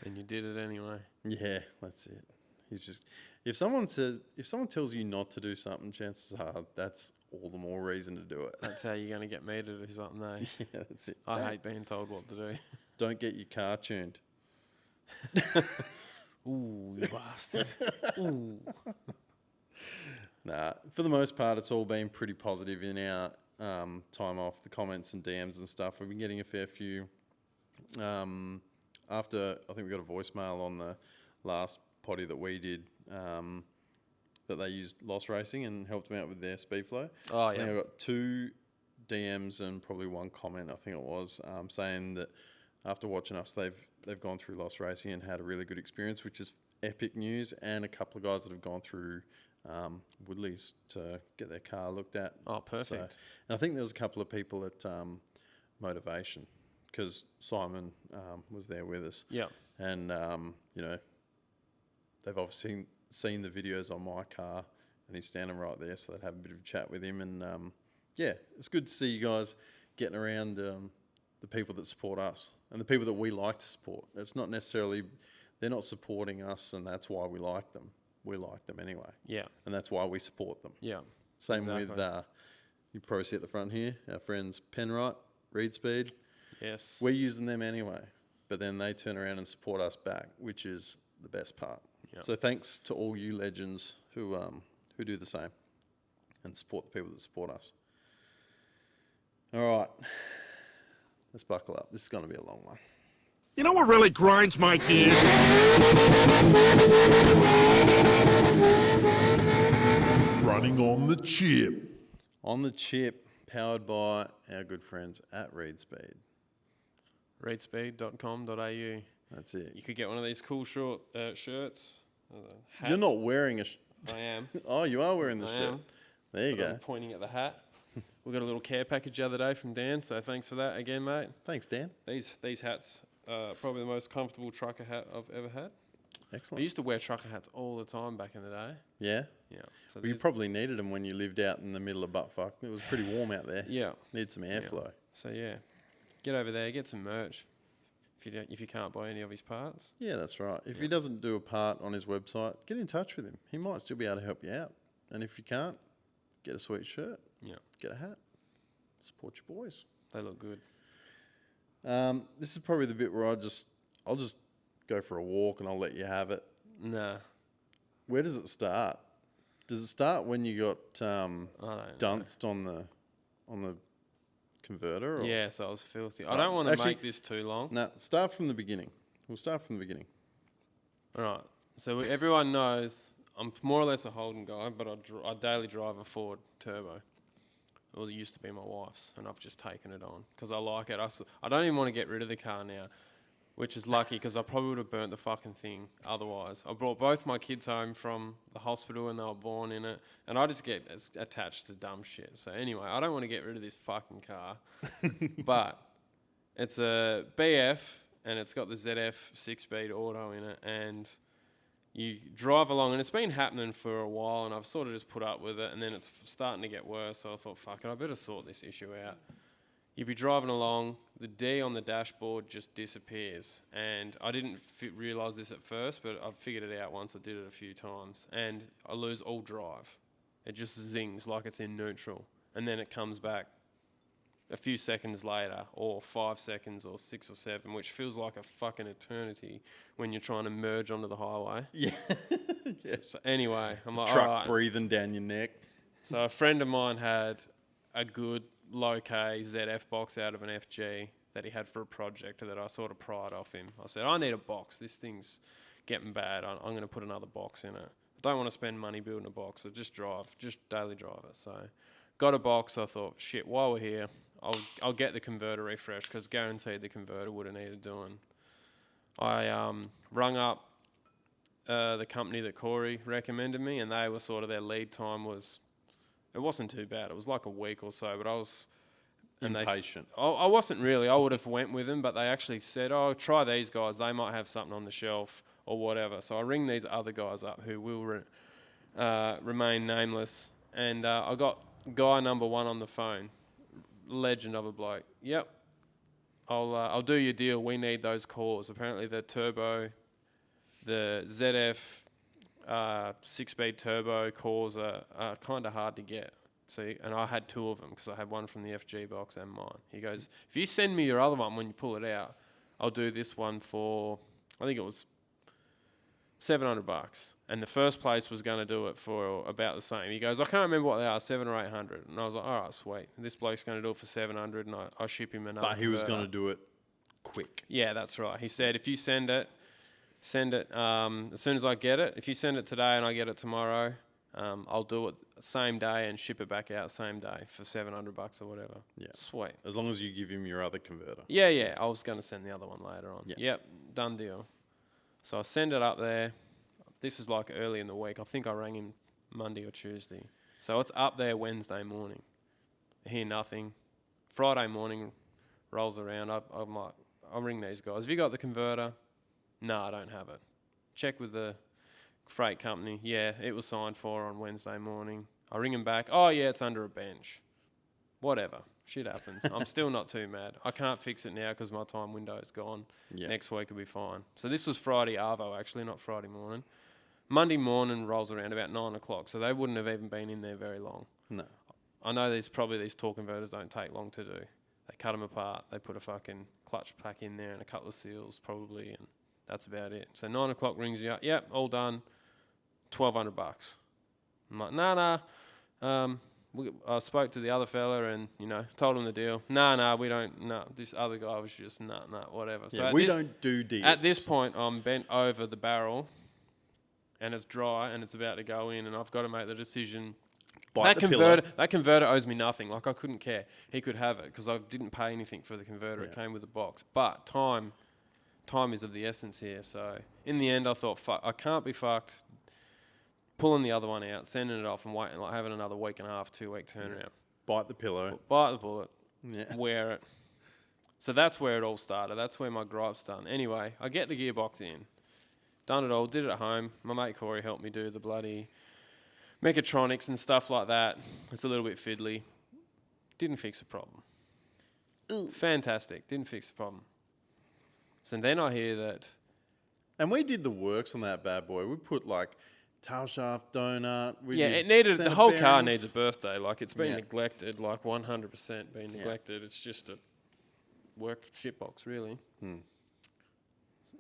And you did it anyway.
Yeah, that's it. He's just, if someone tells you not to do something, chances are that's all the more reason to do it.
That's how you're going to get me to do something, eh?
Yeah, that's it.
I hate being told what to do.
Don't get your car tuned.
Ooh, you bastard. Ooh.
Nah, for the most part, it's all been pretty positive in our time off, the comments and DMs and stuff. We've been getting a fair few. After, I think we got a voicemail on the last potty that we did, that they used Lost Racing and helped them out with their speed flow.
Oh,
I think
yeah.
I got 2 DMs and probably 1 comment, I think it was, saying that after watching us, they've gone through Lost Racing and had a really good experience, which is epic news. And a couple of guys that have gone through Woodley's to get their car looked at.
Oh, perfect.
And I think there was a couple of people at Motivation, because Simon was there with us.
Yeah.
And, they've obviously seen the videos on my car, and he's standing right there, so they'd have a bit of a chat with him. And, it's good to see you guys getting around the people that support us and the people that we like to support. It's not necessarily, they're not supporting us, and that's why we like them. We like them anyway.
Yeah.
And that's why we support them.
Yeah.
Same
Exactly.
with, you probably see at the front here, our friends Penrite, Reed Speed.
Yes.
We're using them anyway, but then they turn around and support us back, which is the best part.
Yep.
So thanks to all you legends who do the same and support the people that support us. All right, let's buckle up. This is going to be a long one.
You know what really grinds my gears? Running on the chip.
On the Chip, powered by our good friends at Reed Speed.
Readspeed.com.au.
That's it.
You could get one of these cool short shirts. Hats.
You're not wearing a...
I am.
Oh, you are wearing the
I
shirt.
am.
There you
But
go.
I'm pointing at the hat. We got a little care package the other day from Dan, so thanks for that again, mate.
Thanks, Dan.
These hats are probably the most comfortable trucker hat I've ever had. I
Excellent.
used to wear trucker hats all the time back in the day.
Yeah?
Yeah. So
Well, you
these-
probably needed them when you lived out in the middle of buttfuck. It was pretty warm out there.
yeah.
Need some airflow.
So yeah, get over there, get some merch. If you can't buy any of his parts.
Yeah, that's right. If he doesn't do a part on his website, get in touch with him. He might still be able to help you out. And if you can't, get a sweet shirt.
Yeah.
Get a hat. Support your boys.
They look good.
This is probably the bit where I'll just go for a walk and I'll let you have it.
Nah.
Where does it start? Does it start when you got
I don't know.
dunced on the converter? Or?
Yeah, so I was filthy. I
Right.
don't want to
Actually-
make this too long.
No, start from the beginning. We'll start from the beginning.
All right. So everyone knows I'm more or less a Holden guy, but I daily drive a Ford Turbo. It used to be my wife's, and I've just taken it on because I like it. I don't even want to get rid of the car now, which is lucky because I probably would have burnt the fucking thing otherwise. I brought both my kids home from the hospital and they were born in it, and I just get attached to dumb shit. So anyway, I don't want to get rid of this fucking car, but it's a BF and it's got the ZF 6-speed auto in it, and you drive along, and it's been happening for a while, and I've sort of just put up with it, and then it's starting to get worse, so I thought, fuck it, I better sort this issue out. you'd be driving along, the D on the dashboard just disappears. And I didn't realise this at first, but I figured it out once. I did it a few times. And I lose all drive. It just zings like it's in neutral. And then it comes back a few seconds later, or 5 seconds, or 6 or 7, which feels like a fucking eternity when you're trying to merge onto the highway.
Yeah.
So anyway, I'm like,
Truck
all right.
breathing down your neck.
So a friend of mine had a good low-K ZF box out of an FG that he had for a project that I sort of pried off him. I said, I need a box. This thing's getting bad. I'm going to put another box in it. I don't want to spend money building a box. So just daily drive it. So got a box. I thought, shit, while we're here, I'll get the converter refreshed because guaranteed the converter would have needed doing. I rung up the company that Corey recommended me, and they were sort of, their lead time was, it wasn't too bad. It was like a week or so, but I was
impatient.
I wasn't really. I would have went with them, but they actually said, "Oh, try these guys. They might have something on the shelf or whatever." So I ring these other guys up who will remain nameless, and I got guy number 1 on the phone, legend of a bloke. Yep, I'll do your deal. We need those cores. Apparently the turbo, the ZF 6-speed turbo cores are kind of hard to get. So, and I had 2 of them because I had one from the FG box and mine. He goes, if you send me your other one when you pull it out, I'll do this one for, I think it was $700. And the first place was going to do it for about the same. He goes, I can't remember what they are, 700 or 800. And I was like, all right, sweet. This bloke's going to do it for 700, and I ship him another.
But he was going to do it quick.
Yeah, that's right. He said, if you send it as soon as I get it. If you send it today and I get it tomorrow, I'll do it same day and ship it back out same day for $700 or whatever.
Yeah.
Sweet.
As long as you give him your other converter.
Yeah. I was going to send the other one later on.
Yeah.
Yep, done deal. So I send it up there. This is like early in the week. I think I rang him Monday or Tuesday. So it's up there Wednesday morning. I hear nothing. Friday morning rolls around. I'm like, I'll ring these guys. Have you got the converter? No, I don't have it. Check with the freight company. Yeah, it was signed for on Wednesday morning. I ring him back. Oh, yeah, it's under a bench. Whatever. Shit happens. I'm still not too mad. I can't fix it now because my time window is gone.
Yeah.
Next week will be fine. So this was Friday arvo, actually, not Friday morning. Monday morning rolls around about 9 o'clock, so they wouldn't have even been in there very long.
No.
I know these Torq converters don't take long to do. They cut them apart. They put a fucking clutch pack in there and a couple of seals probably, and that's about it. So 9 o'clock rings you up. Yep, all done. $1,200. I'm like, nah. I spoke to the other fella and, told him the deal. Nah, we don't. Nah, this other guy was just nah, whatever.
Yeah,
so
we don't do deals.
At this point, I'm bent over the barrel and it's dry and it's about to go in, and I've got to make the decision.
Bite the pillow.
That converter owes me nothing. Like, I couldn't care. He could have it because I didn't pay anything for the converter.
Yeah.
It came with a box. But time is of the essence here. So in the end, I thought, fuck, I can't be fucked pulling the other one out, sending it off and waiting, like having another week and a half, 2 week turnaround.
Bite the pillow.
Bite the bullet.
Yeah.
Wear it. So that's where it all started. That's where my gripe's done. Anyway, I get the gearbox in. Done it all. Did it at home. My mate Corey helped me do the bloody mechatronics and stuff like that. It's a little bit fiddly. Didn't fix the problem. Fantastic. Didn't fix the problem. So then I hear that.
And we did the works on that bad boy. We put like tail shaft donut.
It needed, the whole car
bearings.
needs a birthday. Like, it's been neglected, like 100% been neglected. It's just a work shitbox, really.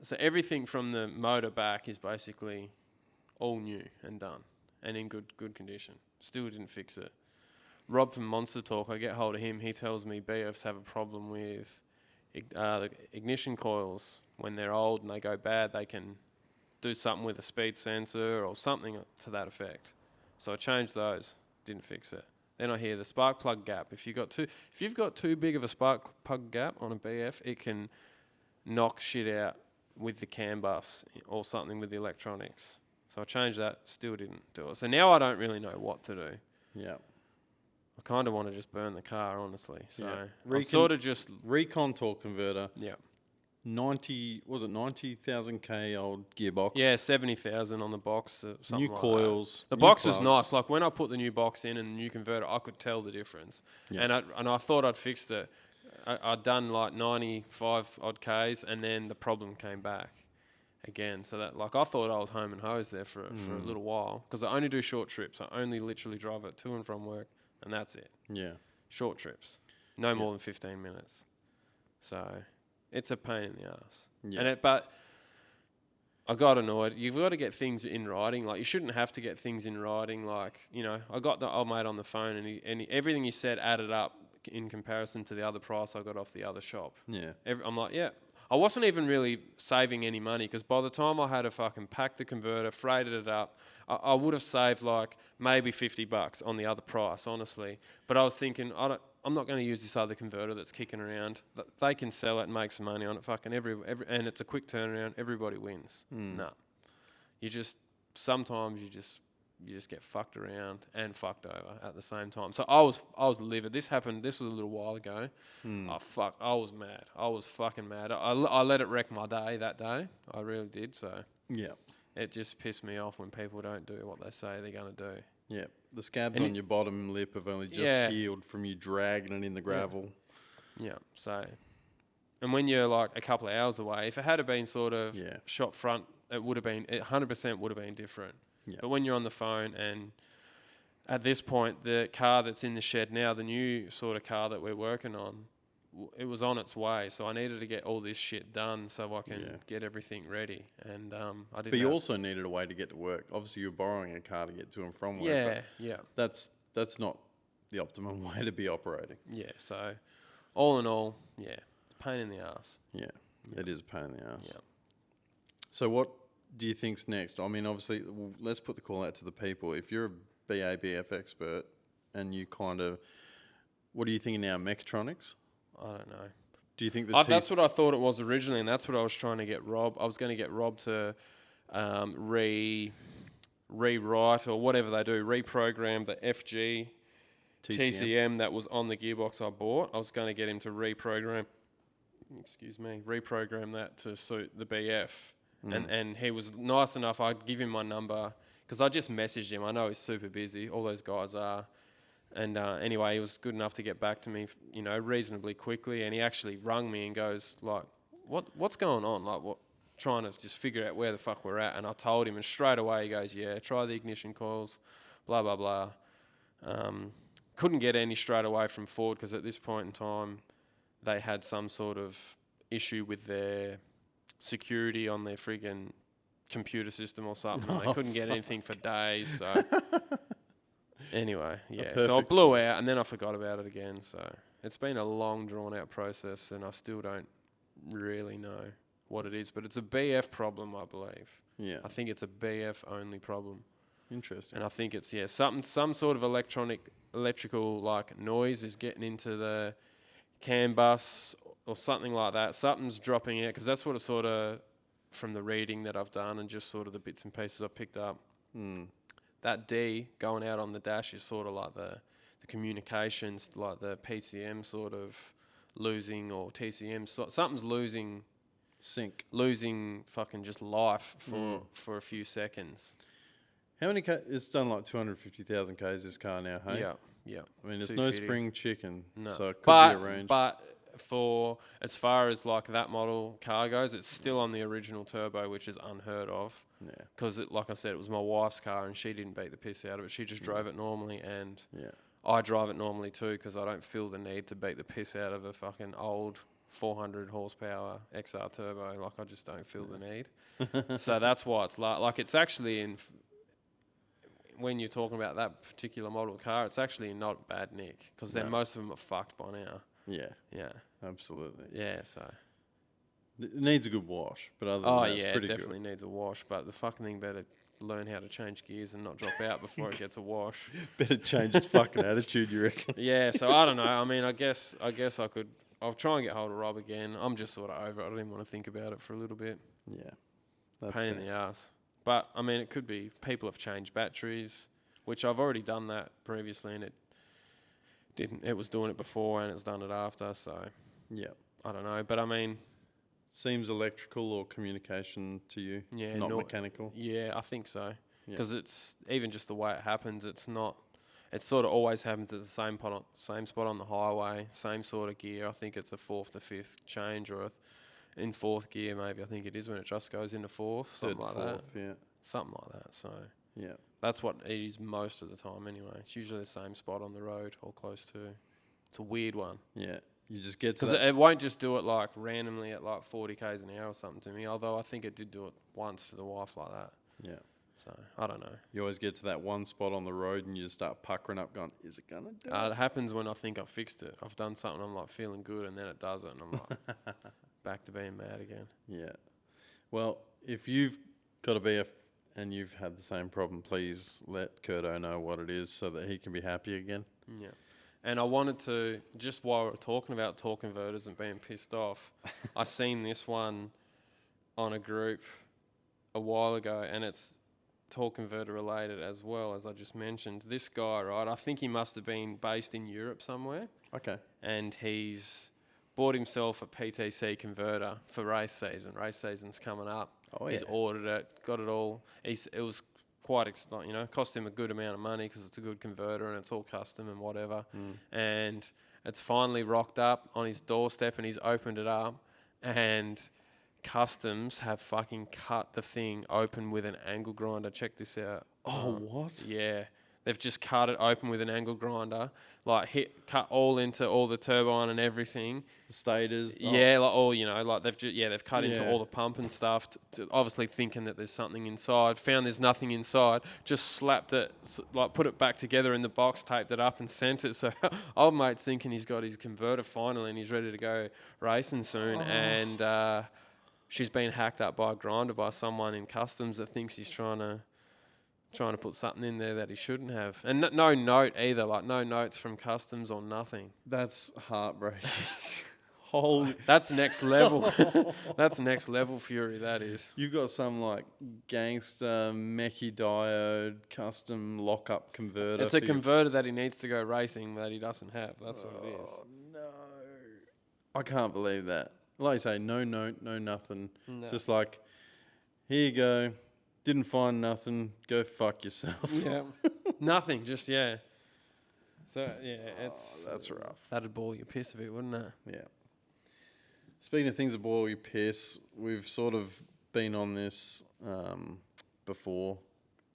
So everything from the motor back is basically all new and done and in good condition. Still didn't fix it. Rob from Monster Torq, I get hold of him. He tells me BFs have a problem with the ignition coils. When they're old and they go bad, they can do something with a speed sensor or something to that effect. So I changed those, didn't fix it. Then I hear the spark plug gap. If you've got too big of a spark plug gap on a BF, it can knock shit out with the CAN bus or something with the electronics. So I changed that, still didn't do it. So now I don't really know what to do.
Yeah.
I kind of want to just burn the car, honestly. So
Yeah.
I'm sort of just...
Recon torque converter.
Yeah.
90,000 K old gearbox.
Yeah, 70,000 on the box. Something
New
like
coils.
That. The
new
box was
plugs.
nice. Like, when I put the new box in and the new converter, I could tell the difference.
Yeah.
And I thought I'd fixed it I'd done like 95 odd Ks, and then the problem came back again. So that, like, I thought I was home and hose there for a little while, because I only do short trips. I only literally drive it to and from work, and that's it.
Yeah.
Short trips, no more than 15 minutes. So it's a pain in the ass.
Yeah.
But I got annoyed. You've got to get things in writing. Like, you shouldn't have to get things in writing. Like, you know, I got the old mate on the phone, and everything he said added up in comparison to the other price I got off the other shop.
Yeah.
I'm like, yeah. I wasn't even really saving any money, because by the time I had to fucking pack the converter, freighted it up, I would have saved like maybe $50 on the other price, honestly. But I was thinking, I'm not going to use this other converter that's kicking around. They can sell it and make some money on it. Fucking and it's a quick turnaround. Everybody wins. Nah. Sometimes you just get fucked around and fucked over at the same time. So I was livid. This was a little while ago. Oh fuck, I was mad. I was fucking mad. I let it wreck my day that day. I really did. So
Yeah.
it just pissed me off when people don't do what they say they're going to do.
Yeah. The scabs on your bottom lip have only just healed from you dragging it in the gravel.
Yeah. So, and when you're like a couple of hours away, if it had been sort of shot front, it 100% would have been different.
Yeah.
But when you're on the phone, and at this point, the car that's in the shed now, the new sort of car that we're working on, it was on its way. So I needed to get all this shit done so I can get everything ready. And I didn't.
But you also needed a way to get to work. Obviously, you're borrowing a car to get to and from work.
Yeah.
That's not the optimum way to be operating.
Yeah. So, all in all, pain in the ass.
Yeah. It is a pain in the ass.
Yeah.
So what do you think's next? I mean, obviously, let's put the call out to the people. If you're a BABF expert and you what are you thinking now? Mechatronics?
I don't know.
Do you think
that's what I thought it was originally, and that's what I was trying to get Rob. I was going to get Rob to rewrite or whatever they do, reprogram the FG TCM that was on the gearbox I bought. I was going to get him to reprogram that to suit the BF. And he was nice enough. I'd give him my number, because I just messaged him. I know he's super busy. All those guys are. And anyway, he was good enough to get back to me, reasonably quickly. And he actually rung me and goes, like, what's going on? Like, trying to just figure out where the fuck we're at. And I told him, and straight away he goes, yeah, try the ignition coils, blah, blah, blah. Couldn't get any straight away from Ford, because at this point in time, they had some sort of issue with their security on their friggin' computer system or something. They couldn't get anything for days. So anyway, so I blew out, and then I forgot about it again. So it's been a long, drawn-out process, and I still don't really know what it is. But it's a BF problem, I believe.
Yeah.
I think it's a BF-only problem.
Interesting.
And I think it's, some sort of electrical like noise is getting into the CAN bus or something like that. Something's dropping out, because that's what it sort of, from the reading that I've done and just sort of the bits and pieces I've picked up, that D going out on the dash is sort of like the communications, like the PCM sort of losing, or TCM. So something's losing fucking just life for a few seconds.
How many it's done like 250,000 Ks this car now, hey?
Yeah.
I mean, it's no spring chicken, so it could be a range.
But for as far as like that model car goes, it's still on the original turbo, which is unheard of. Yeah. Because like I said, it was my wife's car, and she didn't beat the piss out of it. She just drove it normally, and I drive it normally too, because I don't feel the need to beat the piss out of a fucking old 400 horsepower XR turbo. Like, I just don't feel the need. So that's why it's like it's actually when you're talking about that particular model car, it's actually not bad nick, because then most of them are fucked by now. Yeah.
Absolutely.
Yeah, so.
It needs a good wash, but other than that, it's pretty good.
It definitely needs a wash, but the fucking thing better learn how to change gears and not drop out before it gets a wash.
Better change its fucking attitude, you reckon?
Yeah, so I don't know. I mean, I guess I could. I'll try and get hold of Rob again. I'm just sort of over it. I don't even want to think about it for a little bit.
Yeah.
Pain in the ass. But, I mean, it could be people have changed batteries, which I've already done that previously, and it didn't. It was doing it before, and it's done it after, so.
Yeah.
I don't know, but I mean.
Seems electrical or communication to you, not mechanical.
Yeah, I think so. Because it's even just the way it happens. It's not it sort of always happens at the same spot on the highway, same sort of gear. I think it's a 4th to 5th change, or in 4th gear maybe. I think it is when it just goes into 4th, something like that.
Yeah.
Something like that. So
Yeah.
that's what it is most of the time anyway. It's usually the same spot on the road or close to. It's a weird one.
Yeah. You just get to
Because
that.
it won't just do it like randomly at like 40 k's an hour or something to me. Although I think it did do it once to the wife like that.
Yeah.
So I don't know.
You always get to that one spot on the road and you just start puckering up going, is it going to do it?
It happens when I think I've fixed it. I've done something, I'm like feeling good, and then it does it, and I'm like back to being mad again.
Yeah. Well, if you've got a BF and you've had the same problem, please let Kurto know what it is so that he can be happy again.
Yeah. And I wanted to, just while we're talking about torque converters and being pissed off, I seen this one on a group a while ago, and it's torque converter related as well, as I just mentioned. This guy, right, I think he must have been based in Europe somewhere.
Okay.
And he's bought himself a PTC converter for race season. Race season's coming up.
Oh,
He's
yeah.
ordered it, got it all. It was quite, cost him a good amount of money because it's a good converter and it's all custom and whatever. And it's finally rocked up on his doorstep, and he's opened it up, and Customs have fucking cut the thing open with an angle grinder. Check this out.
Oh, what?
Yeah. They've just cut it open with an angle grinder, cut all into all the turbine and everything.
The stators.
Yeah, like all, like they've cut into
Yeah.
all the pump and stuff, obviously thinking that there's something inside. Found there's nothing inside. Just slapped it, put it back together in the box, taped it up, and sent it. So old mate's thinking he's got his converter finally, and he's ready to go racing soon. And she's been hacked up by a grinder by someone in customs that thinks he's trying to put something in there that he shouldn't have. And no note either, like no notes from customs or nothing.
That's heartbreaking. Holy.
That's next level. That's next level fury, that is.
You've got some like gangster mechy diode custom lockup converter.
It's a converter that he needs to go racing that he doesn't have. That's what it is.
Oh, no. I can't believe that. Like I say, no note, no nothing.
No.
It's just like, here you go. Didn't find nothing. Go fuck yourself.
Yeah. Nothing, just, yeah. So, yeah,
That's rough.
That'd ball your piss a bit, wouldn't it?
Yeah. Speaking of things that boil your piss, we've sort of been on this before.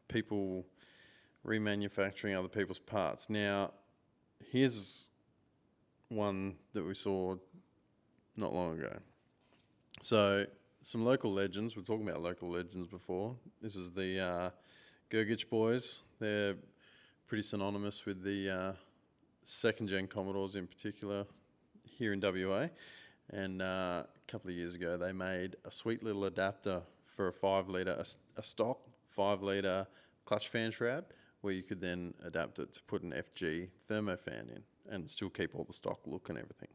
People remanufacturing other people's parts. Now, here's one that we saw not long ago. So, some local legends. We're talking about local legends before. This is the Gergich boys. They're pretty synonymous with the second-gen Commodores in particular here in WA. And a couple of years ago, they made a sweet little adapter for a 5-litre, a stock 5-litre clutch fan shroud, where you could then adapt it to put an FG thermofan in and still keep all the stock look and everything.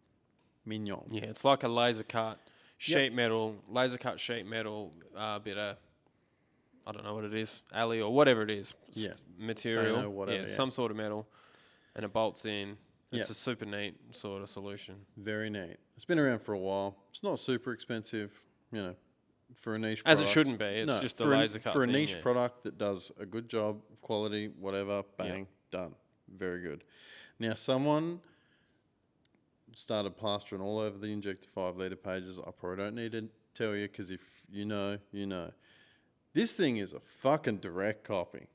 Mignon.
Yeah, it's like a laser cut sheet metal bit of, I don't know what it is, alley or whatever it is, material.
Stano, whatever,
some sort of metal, and it bolts in. It's
Yep.
a super neat sort of solution.
Very neat. It's been around for a while. It's not super expensive, for a niche product.
As it shouldn't be. It's just a laser cut
for a
thing,
niche
yeah.
product that does a good job, quality, whatever, bang, done. Very good. Now, someone started plastering all over the Injector 5-litre pages. I probably don't need to tell you, because if you know, you know. This thing is a fucking direct copy.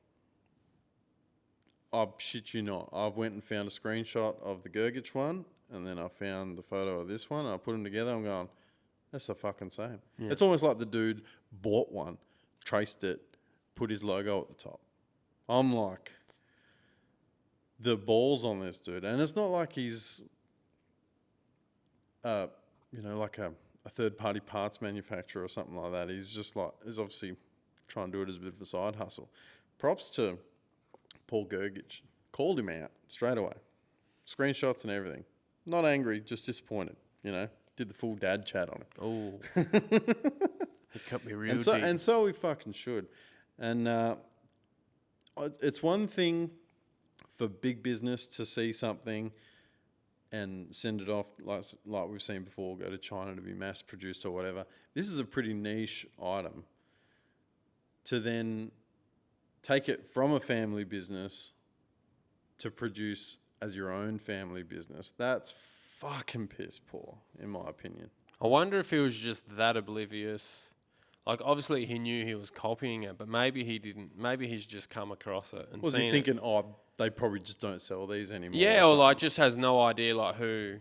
I shit you not. I went and found a screenshot of the Gergich one, and then I found the photo of this one, and I put them together. I'm going, that's the fucking same.
Yeah.
It's almost like the dude bought one, traced it, put his logo at the top. I'm like, the balls on this dude. And it's not like he's, like a third-party parts manufacturer or something like that. He's just like, he's obviously trying to do it as a bit of a side hustle. Props to Paul Gergich. Called him out straight away. Screenshots and everything. Not angry, just disappointed, Did the full dad chat on him.
Oh. It cut me real deep.
And so we fucking should. And it's one thing for big business to see something and send it off like we've seen before, go to China to be mass produced or whatever. This is a pretty niche item. To then take it from a family business to produce as your own family business, that's fucking piss poor, in my opinion.
I wonder if he was just that oblivious. Like, obviously he knew he was copying it, but maybe he didn't. Maybe he's just come across it and
Was
seen
he
it.
thinking, oh, they probably just don't sell these anymore?
Yeah, or
something?
like just has no idea like who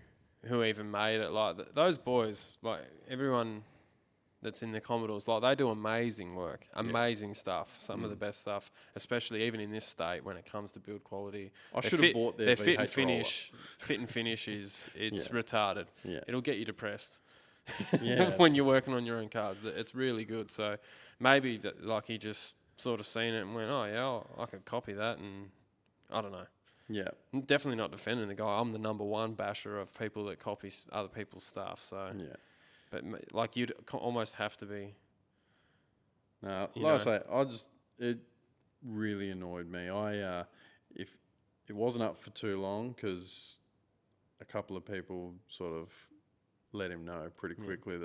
even made it. Like those boys, like everyone that's in the Commodores, like they do amazing work, amazing stuff. Some of the best stuff, especially even in this state when it comes to build quality.
I should have bought their
Their fit and
V8
finish. Fit and finish is retarded.
Yeah.
It'll get you depressed.
Yeah,
when you're working on your own cars, it's really good. So maybe like he just sort of seen it and went, oh yeah, I could copy that, and I don't know.
yeah,
I'm definitely not defending the guy. I'm the number one basher of people that copy other people's stuff. So,
yeah.
but like you'd almost have to be.
No,
You
like
know.
I say, it really annoyed me. If it wasn't up for too long, because a couple of people sort of let him know pretty quickly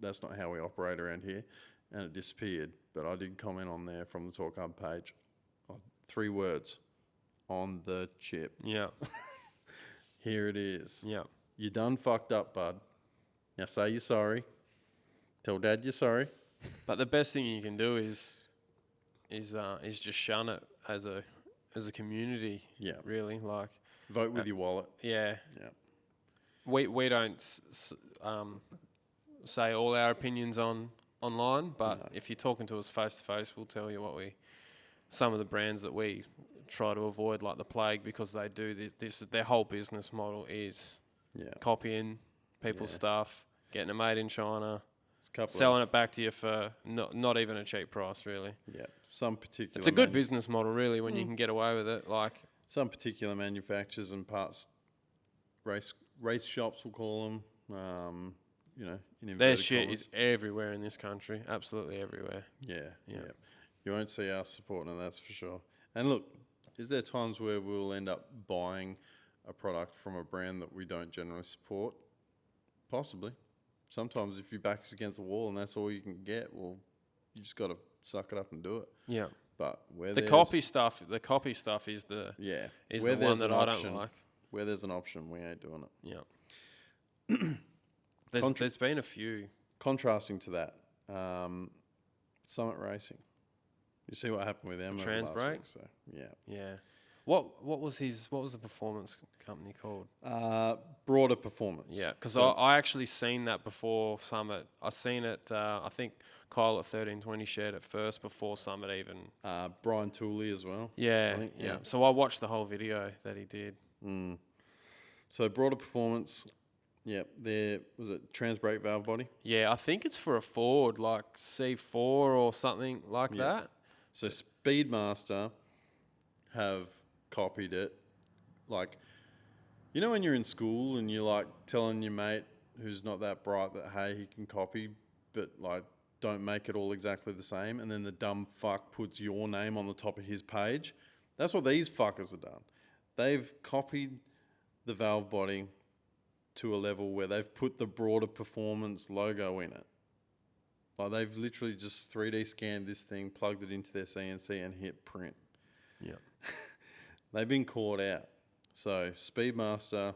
that's not how we operate around here, and it disappeared. But I did comment on there from the Torqhub page, 3 words, on the chip.
Yeah,
Here it is.
yeah,
You done fucked up, bud. Now say you're sorry. Tell Dad you're sorry.
but the best thing you can do is just shun it as a community.
Yeah.
Really, like
Vote with your wallet.
yeah.
Yeah.
We don't say all our opinions online, but if you're talking to us face to face, we'll tell you some of the brands that we try to avoid like the plague, because they do this their whole business model is copying people's stuff, getting it made in China, selling it back to you for not even a cheap price, really.
Yeah. Some particular.
It's a good business model, really, when you can get away with it. Like
Some particular manufacturers and parts, race shops, we'll call them. In
their
inverted
shit
commas.
is everywhere in this country, absolutely everywhere.
Yeah.
Yeah.
You won't see us supporting it, that's for sure. And look, is there times where we'll end up buying a product from a brand that we don't generally support? Possibly. Sometimes if your back's against the wall and that's all you can get, well, you just got to suck it up and do it.
Yeah.
But where
The
there's
copy stuff is the
where
one
there's
that
an
I
option,
don't like.
Where there's an option, we ain't doing it.
Yeah. There's been a few.
Contrasting to that, Summit Racing. You see what happened with them over
Trans
last
Brake?
week, so yeah.
Yeah. What was the performance company called?
Broader Performance.
Yeah, because
So-
I actually seen that before Summit. I seen it. I think Kyle at 1320 shared it first before Summit even.
Brian Tooley as well.
Yeah,
I think,
yeah. So I watched the whole video that he did.
So Broader Performance, there was it trans brake valve body.
Yeah, I think it's for a Ford, like C4 or something like that.
So Speedmaster have copied it. Like, you know when you're in school and you're like telling your mate who's not that bright that, hey, he can copy, but like don't make it all exactly the same, and then the dumb fuck puts your name on the top of his page? That's what these fuckers have done. They've copied the valve body to a level where they've put the Broader Performance logo in it. Like they've literally just 3D scanned this thing, plugged it into their CNC and hit print.
Yeah.
They've been caught out. So Speedmaster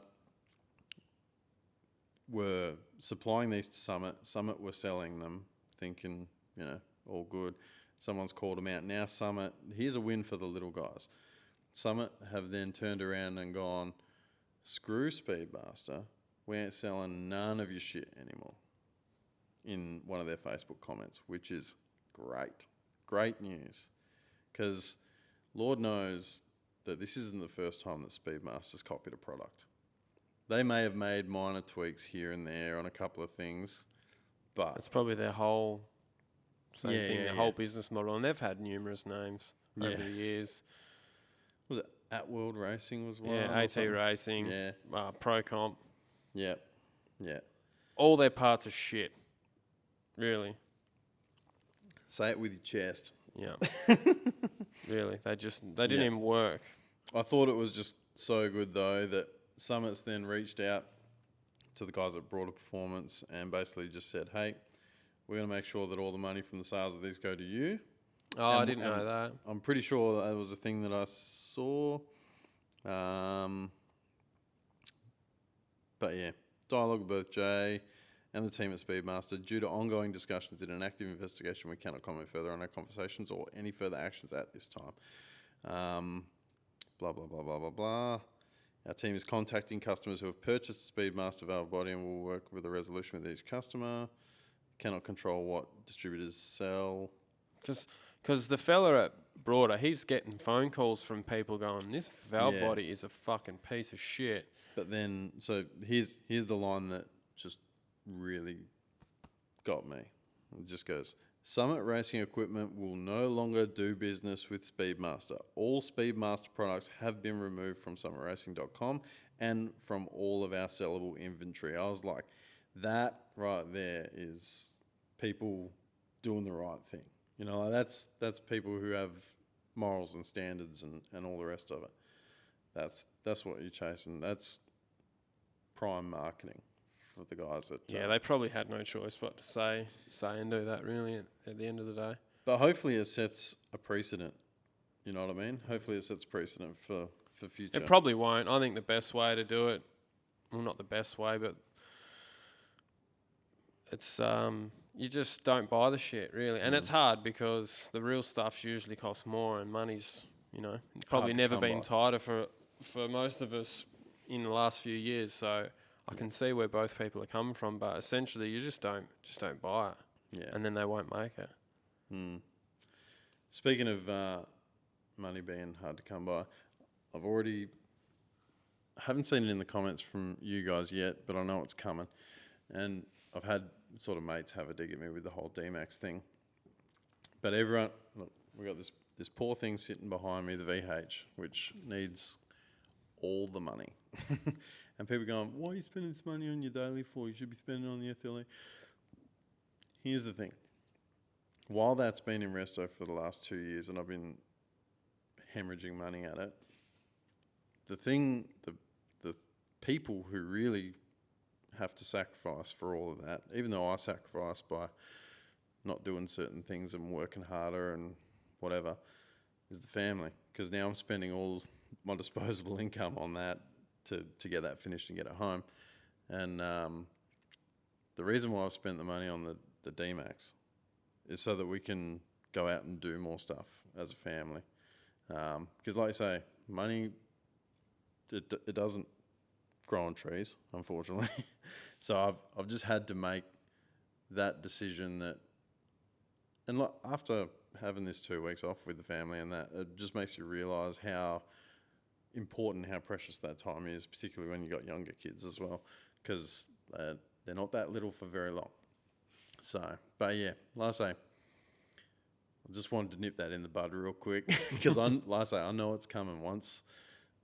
were supplying these to Summit. Summit were selling them, thinking, all good. Someone's called them out. Now Summit, here's a win for the little guys. Summit have then turned around and gone, screw Speedmaster. We ain't selling none of your shit anymore, in one of their Facebook comments, which is great. Great news. Because Lord knows that this isn't the first time that Speedmaster's copied a product. They may have made minor tweaks here and there on a couple of things, but
That's probably their whole
Yeah,
whole business model, and they've had numerous names over the years.
was it At World Racing was one?
Yeah,
or
AT
something?
Racing,
Yeah.
Pro Comp,
Yeah. Yeah.
all their parts are shit. Really.
Say it with your chest.
Yeah. Really, they didn't even work.
I thought it was just so good though that Summit's then reached out to the guys at Broader Performance and basically just said, hey, we're going to make sure that all the money from the sales of these go to you.
Oh, I didn't know that.
I'm pretty sure that was a thing that I saw But yeah, dialogue with both Jay and the team at Speedmaster. Due to ongoing discussions in an active investigation, we cannot comment further on our conversations or any further actions at this time. Blah, blah, blah, blah, blah, blah. Our team is contacting customers who have purchased the Speedmaster valve body and will work with a resolution with each customer. Cannot control what distributors sell.
Just because the fella at Broader, he's getting phone calls from people going, this valve
Yeah.
body is a fucking piece of shit.
But then, so here's the line that just really got me. It just goes, Summit Racing Equipment will no longer do business with Speedmaster. All Speedmaster products have been removed from summitracing.com and from all of our sellable inventory. I was like, that right there is people doing the right thing. You know, like that's people who have morals and standards and all the rest of it. That's what you're chasing. That's prime marketing for the guys that...
Yeah, they probably had no choice but to say and do that, really, at the end of the day.
But hopefully it sets a precedent. You know what I mean? Hopefully it sets precedent for future.
It probably won't. I think the best way to do it, well, not the best way, but it's you just don't buy the shit, really. And it's hard because the real stuff's usually costs more and money's, you know, probably
to
never
come
been
by.
tighter for most of us in the last few years. So I can see where both people are coming from, but essentially you just don't buy it.
Yeah.
And then they won't make it.
Speaking of money being hard to come by, I haven't seen it in the comments from you guys yet, but I know it's coming. And I've had sort of mates have a dig at me with the whole D-Max thing. But everyone, look, we got this poor thing sitting behind me, the VH, which needs all the money. And people going, why are you spending this money on your daily for? You should be spending it on the FLE. Here's the thing. While that's been in resto for the last 2 years and I've been hemorrhaging money at it, the people who really have to sacrifice for all of that, even though I sacrifice by not doing certain things and working harder and whatever, is the family. Because now I'm spending all my disposable income on that to get that finished and get it home. And the reason why I've spent the money on the D-Max is so that we can go out and do more stuff as a family. Because like I say, money, it doesn't grow on trees, unfortunately. So I've just had to make that decision that, and after having this 2 weeks off with the family and that, it just makes you realise how important, how precious that time is, particularly when you got younger kids as well, because they're not that little for very long. So, but yeah, like I say, I just wanted to nip that in the bud real quick because like I say, I know it's coming. Once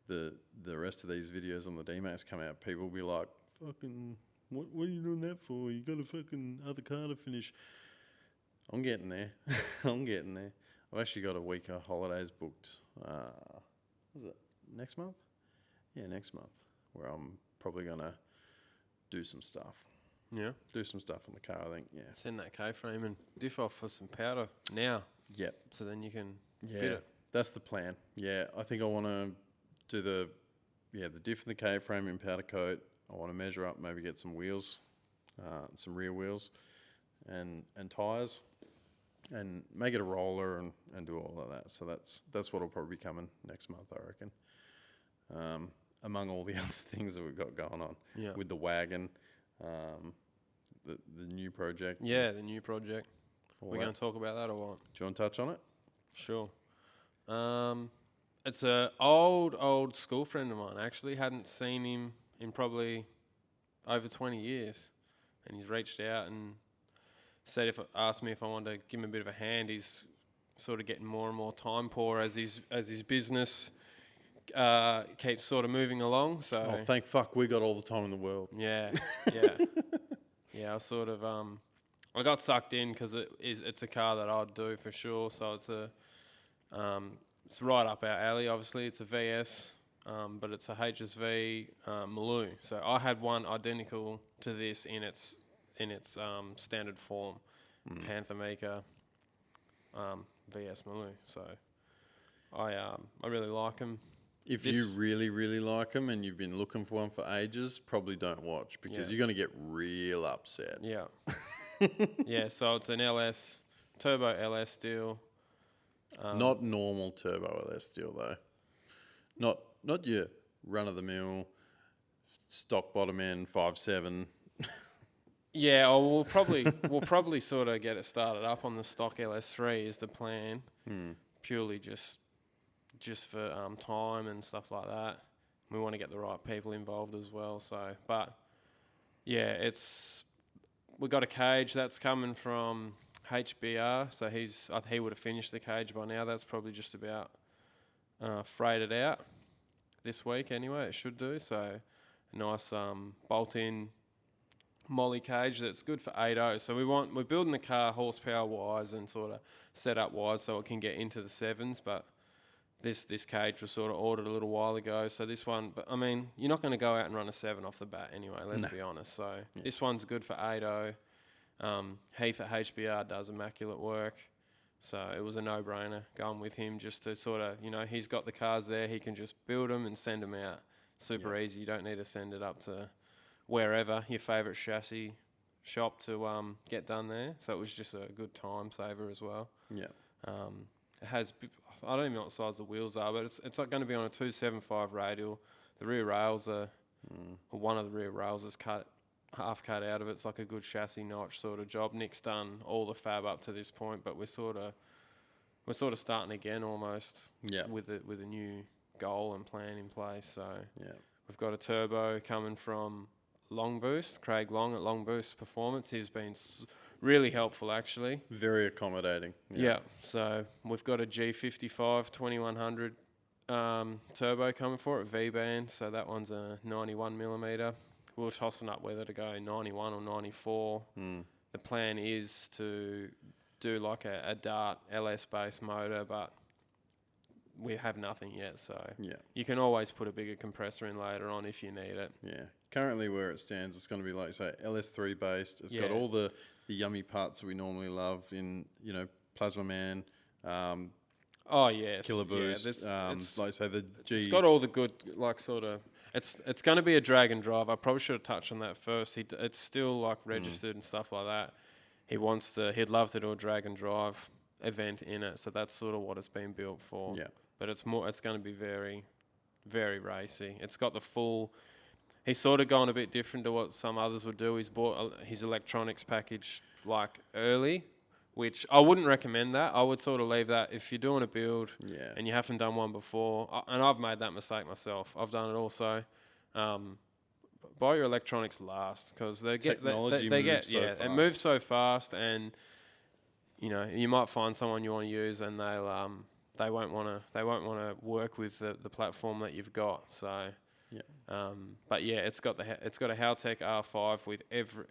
the rest of these videos on the D-Max come out, people will be like, fucking, what are you doing that for? You got a fucking other car to finish. I'm getting there. I'm getting there. I've actually got a week of holidays booked. Was it next month? Yeah, next month, where I'm probably going to do some stuff.
Yeah.
Do some stuff on the car, I think, yeah.
Send that K-frame and diff off for some powder now.
Yep.
So then you can
Yeah,
fit it.
that's the plan. Yeah, I think I want to do the diff and the K-frame in powder coat. I want to measure up, maybe get some wheels, some rear wheels and tyres, and make it a roller and do all of that. So that's what will probably be coming next month, I reckon. Among all the other things that we've got going on.
Yeah.
With the wagon, the new project.
Yeah, the new project.
all
We're
that.
going to talk about that or what?
Do you want to touch on it?
Sure. It's a old school friend of mine. I actually hadn't seen him in probably over 20 years. And he's reached out and asked me if I wanted to give him a bit of a hand. He's sort of getting more and more time poor as his business keeps sort of moving along. So
Oh, thank fuck we got all the time in the world.
yeah. Yeah, I sort of I got sucked in because it's a car that I'd do for sure. So it's right up our alley. Obviously, it's a VS, but it's a HSV Maloo. So I had one identical to this in its standard form, Panther Mika VS Maloo. So I really like them.
If you really, really like them and you've been looking for one for ages, probably don't watch because you're going to get real upset.
Yeah. Yeah, so it's an LS, turbo LS steel.
Not normal turbo LS steel though. Not your run of the mill stock bottom end 5.7.
Yeah, we'll probably sort of get it started up on the stock LS3 is the plan. Purely just for time and stuff like that. We want to get the right people involved as well. So, but yeah, we got a cage that's coming from HBR. So he would have finished the cage by now. That's probably just about freighted out this week anyway. It should do. So a nice bolt-in molly cage that's good for 8.0. So we're building the car horsepower wise and sort of setup wise so it can get into the 7s. But this cage was sort of ordered a little while ago. So this one, but I mean, you're not going to go out and run a 7 off the bat anyway. Let's be honest. So this one's good for 8.0. Heath at HBR does immaculate work. So it was a no-brainer going with him just to sort of, he's got the cars there. He can just build them and send them out. Super easy. You don't need to send it up to wherever, your favourite chassis shop to get done there. So it was just a good time saver as well. Yeah. It has, I don't even know what size the wheels are, but it's like going to be on a 275 radial. The rear rails are, or one of the rear rails is half cut out of it. It's like a good chassis notch sort of job. Nick's done all the fab up to this point, but we're sort of starting again almost. Yeah. With a new goal and plan in place. So we've got a turbo coming from Long Boost, Craig Long at Long Boost Performance. He's been really helpful actually.
Very accommodating.
Yeah. So we've got a G55 2100 turbo coming for it, V-band. So that one's a 91mm. We're tossing up whether to go 91 or 94. The plan is to do like a Dart LS-based motor, but we have nothing yet. So you can always put a bigger compressor in later on if you need it.
Yeah. Currently where it stands, it's going to be like, say, LS3 based. It's got all the yummy parts that we normally love in, Plasma Man, Killer Boost, like say the G.
It's got all the good, like sort of. It's going to be a drag and drive. I probably should have touched on that first. It's still like registered and stuff like that. He'd love to do a drag and drive event in it. So that's sort of what it's been built for. Yeah. But it's going to be very, very racy. It's got the full. He's sort of gone a bit different to what some others would do. He's bought his electronics package like early, which I wouldn't recommend that. I would sort of leave that if you're doing a build and you haven't done one before. And I've made that mistake myself. I've done it also. Buy your electronics last because
technology moves so fast.
It moves so fast, and you might find someone you want to use, and they won't want to work with the platform that you've got. So. Yeah. But yeah, it's got a Haltech R5 with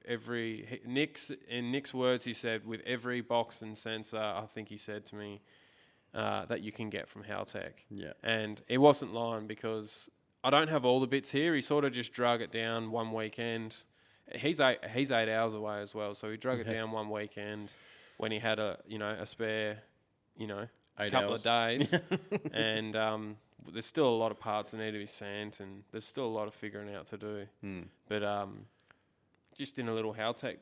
every Nick's words, he said, with every box and sensor. I think he said to me that you can get from Haltech. Yeah. And he wasn't lying because I don't have all the bits here. He sort of just drug it down one weekend. He's 8 hours away as well, so he drug it down one weekend when he had a spare couple of days, and there's still a lot of parts that need to be sent, and there's still a lot of figuring out to do. But just in a little Haltech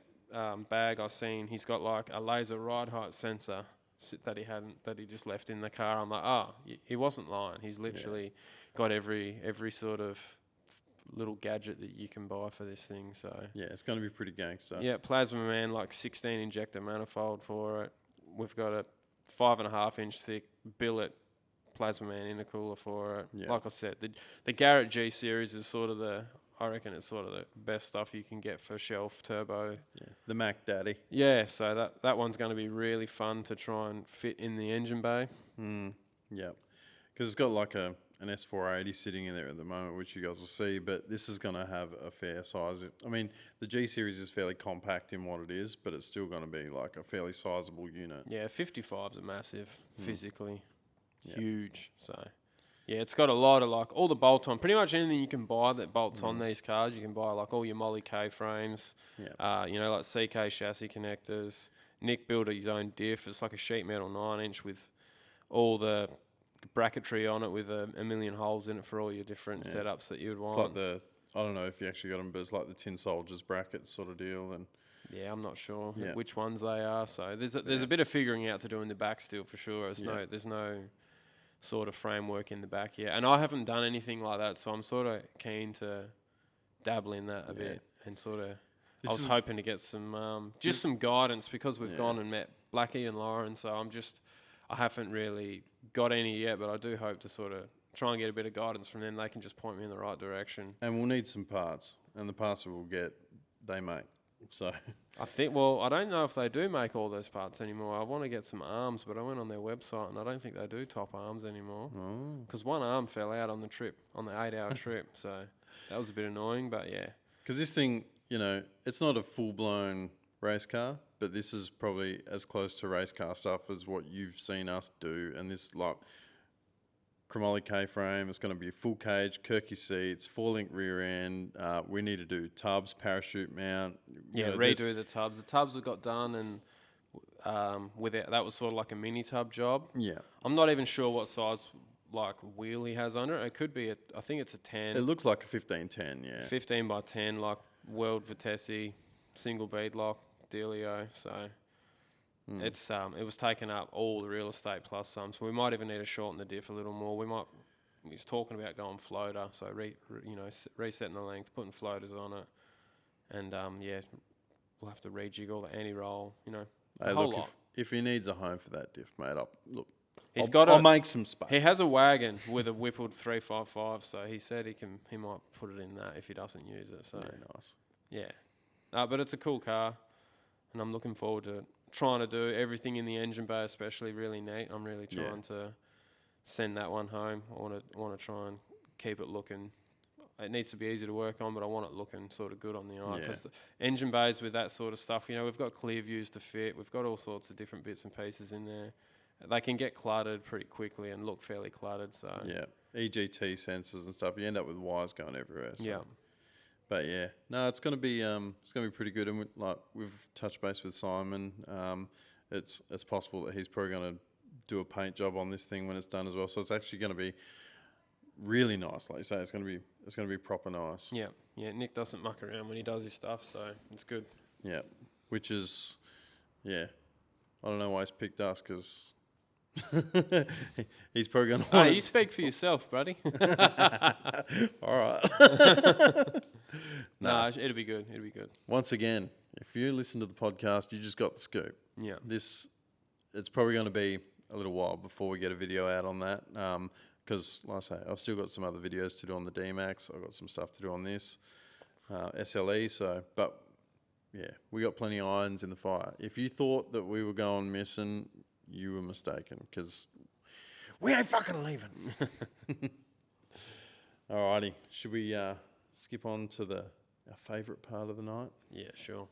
bag, I've seen he's got like a laser ride height sensor that he just left in the car. I'm like, he wasn't lying. He's literally got every sort of little gadget that you can buy for this thing. So
yeah, it's going to be pretty gangster.
Yeah, Plasma Man, like 16 injector manifold for it. We've got a 5.5 inch thick billet Plasma Man intercooler for it. Yeah. Like I said, the Garrett G series is sort of I reckon it's sort of the best stuff you can get for shelf turbo.
Yeah, the Mac Daddy.
Yeah, so that one's going to be really fun to try and fit in the engine bay.
Yeah, because it's got like an S480 sitting in there at the moment, which you guys will see, but this is going to have a fair size. I mean, the G series is fairly compact in what it is, but it's still going to be like a fairly sizable unit.
Yeah, 55s are massive physically. Huge. So yeah, it's got a lot of like all the bolt-on, pretty much anything you can buy that bolts on these cars. You can buy like all your Molly K frames, like CK chassis connectors. Nick built his own diff. It's like a sheet metal 9-inch with all the bracketry on it with a million holes in it for all your different setups that you would want.
It's like I don't know if you actually got them, but it's like the Tin Soldiers brackets sort of deal. And
yeah, I'm not sure
Yeah.
which ones they are. So there's a bit of figuring out to do in the back still for sure. There's no sort of framework in the back yet, and I haven't done anything like that, so I'm sort of keen to dabble in that a bit and sort of. I was hoping to get some some guidance because we've gone and met Blackie and Lauren, so I haven't really got any yet, but I do hope to sort of try and get a bit of guidance from them. They can just point me in the right direction.
And we'll need some parts, and the parts that we'll get, they make. So
I think, well, I don't know if they do make all those parts anymore. I want to get some arms, but I went on their website and I don't think they do top arms anymore. Because one arm fell out on the trip, on the 8-hour trip. So that was a bit annoying, but yeah.
Because this thing, it's not a full-blown race car, but this is probably as close to race car stuff as what you've seen us do. And this, like, chromoly K-frame, it's going to be a full cage, Kirky seats, 4-link rear end. We need to do tubs, parachute mount.
Redo the tubs. The tubs we got done, and that was sort of like a mini tub job.
Yeah.
I'm not even sure what size wheel he has under it. It could be I think it's a 10.
It looks like a 1510, yeah.
15 by 10, like World Vitesse, single bead lock dealio. So it was taking up all the real estate plus some. So we might even need to shorten the diff a little more. He's talking about going floater, so resetting the length, putting floaters on it, and we'll have to rejiggle the anti-roll.
Hey, look, if he needs a home for that diff, mate, I'll make some space.
He has a wagon with a Whippled 355, so he said he might put it in that if he doesn't use it. So
Very nice.
Yeah, but it's a cool car, and I'm looking forward to trying to do everything in the engine bay, especially really neat. I'm really trying to send that one home. I want to try and keep it looking. It needs to be easy to work on, but I want it looking sort of good on the eye. Because the engine bays with that sort of stuff, we've got clear views to fit. We've got all sorts of different bits and pieces in there. They can get cluttered pretty quickly and look fairly cluttered. So
yeah, EGT sensors and stuff. You end up with wires going everywhere. So.
Yeah.
But yeah, no, it's gonna be pretty good, and we've touched base with Simon. It's possible that he's probably gonna do a paint job on this thing when it's done as well. So it's actually gonna be really nice, like you say. It's gonna be proper nice.
Yeah. Nick doesn't muck around when he does his stuff, so it's good.
Yeah, which is, I don't know why he's picked us because. He's probably going to.
You speak for yourself, buddy.
All right.
No, it'll be good. It'll be good.
Once again, if you listen to the podcast, you just got the scoop.
Yeah.
It's probably going to be a little while before we get a video out on that. Because, like I say, I've still got some other videos to do on the D-Max. I've got some stuff to do on this SLE. So, but yeah, we got plenty of irons in the fire. If you thought that we were going missing, you were mistaken, because we ain't fucking leaving. Alrighty, should we skip on to our favourite part of the night?
Yeah, sure.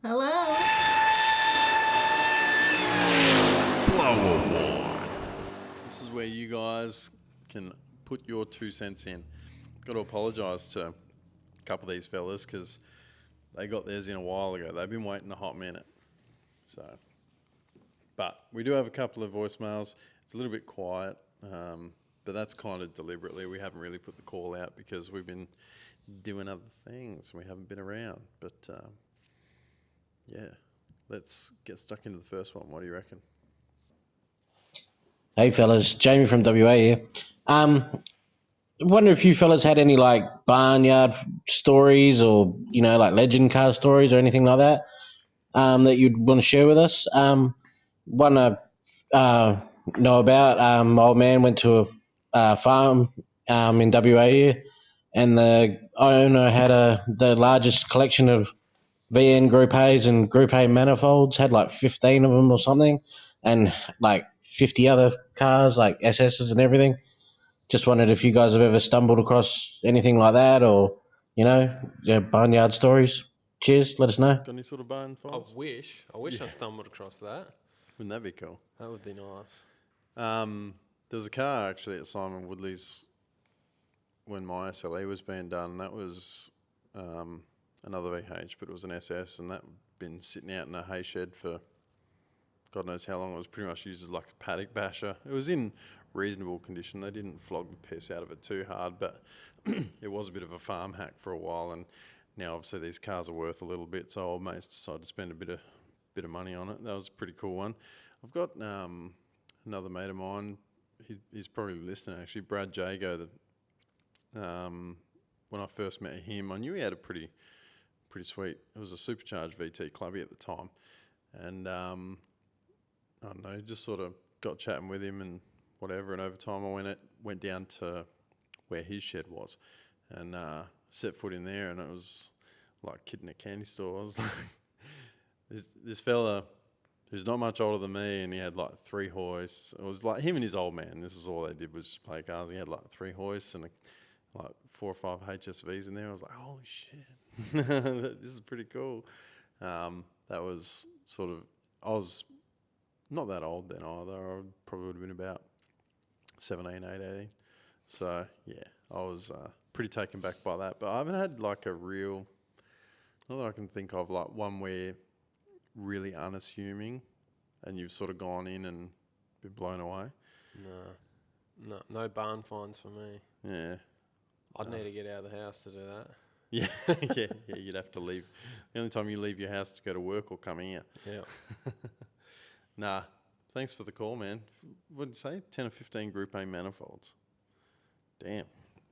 Hello.
This is where you guys can put your 2 cents in. Got to apologise to a couple of these fellas because they got theirs in a while ago. They've been waiting a hot minute. So, but we do have a couple of voicemails. It's a little bit quiet, but that's kind of deliberately. We haven't really put the call out because we've been doing other things. We haven't been around. But, let's get stuck into the first one. What do you reckon?
Hey fellas, Jamie from WA here. I wonder if you fellas had any barnyard stories or legend car stories or anything like that that you'd want to share with us. One I know about. My old man went to a farm in WA here, and the owner had the largest collection of VN Group A's and Group A manifolds. Had 15 of them or something, and 50 other cars SS's and everything. Just wondered if you guys have ever stumbled across anything like that, or barnyard stories. Cheers, let us know.
Got any sort of barn files?
I wish I stumbled across that.
Wouldn't that be cool?
That would be nice.
There was a car actually at Simon Woodley's when my SLE was being done. That was another VH, but it was an SS, and that been sitting out in a hay shed for God knows how long. It was pretty much used as like a paddock basher. It was in reasonable condition. They didn't flog the piss out of it too hard, but it was a bit of a farm hack for a while. And now obviously these cars are worth a little bit, so old mates decided to spend a bit of money on it. That was a pretty cool one. I've got another mate of mine. He's probably listening actually. Brad Jago. When I first met him, I knew he had a pretty sweet. It was a supercharged VT clubby at the time, and I don't know, just sort of got chatting with him and whatever. And over time, I went down to where his shed was, and set foot in there, and it was like a kid in a candy store. I was like, this fella who's not much older than me, and he had like 3 hoists. It was like him and his old man. This is all they did was just play cars. He had like 3 hoists and like 4 or 5 HSVs in there. I was like, holy shit, this is pretty cool. That was sort of, I was not that old then either. I probably would have been about 17, 18. So yeah, I was pretty taken back by that. But I haven't had like a real, not that I can think of, like one where really unassuming and you've sort of gone in and been blown away.
No barn finds for me.
Yeah.
I'd need to get out of the house to do that.
Yeah, you'd have to leave. The only time you leave your house to go to work or come here.
Yeah.
Nah, thanks for the call, man. What did you say? 10 or 15 Group A manifolds. Damn.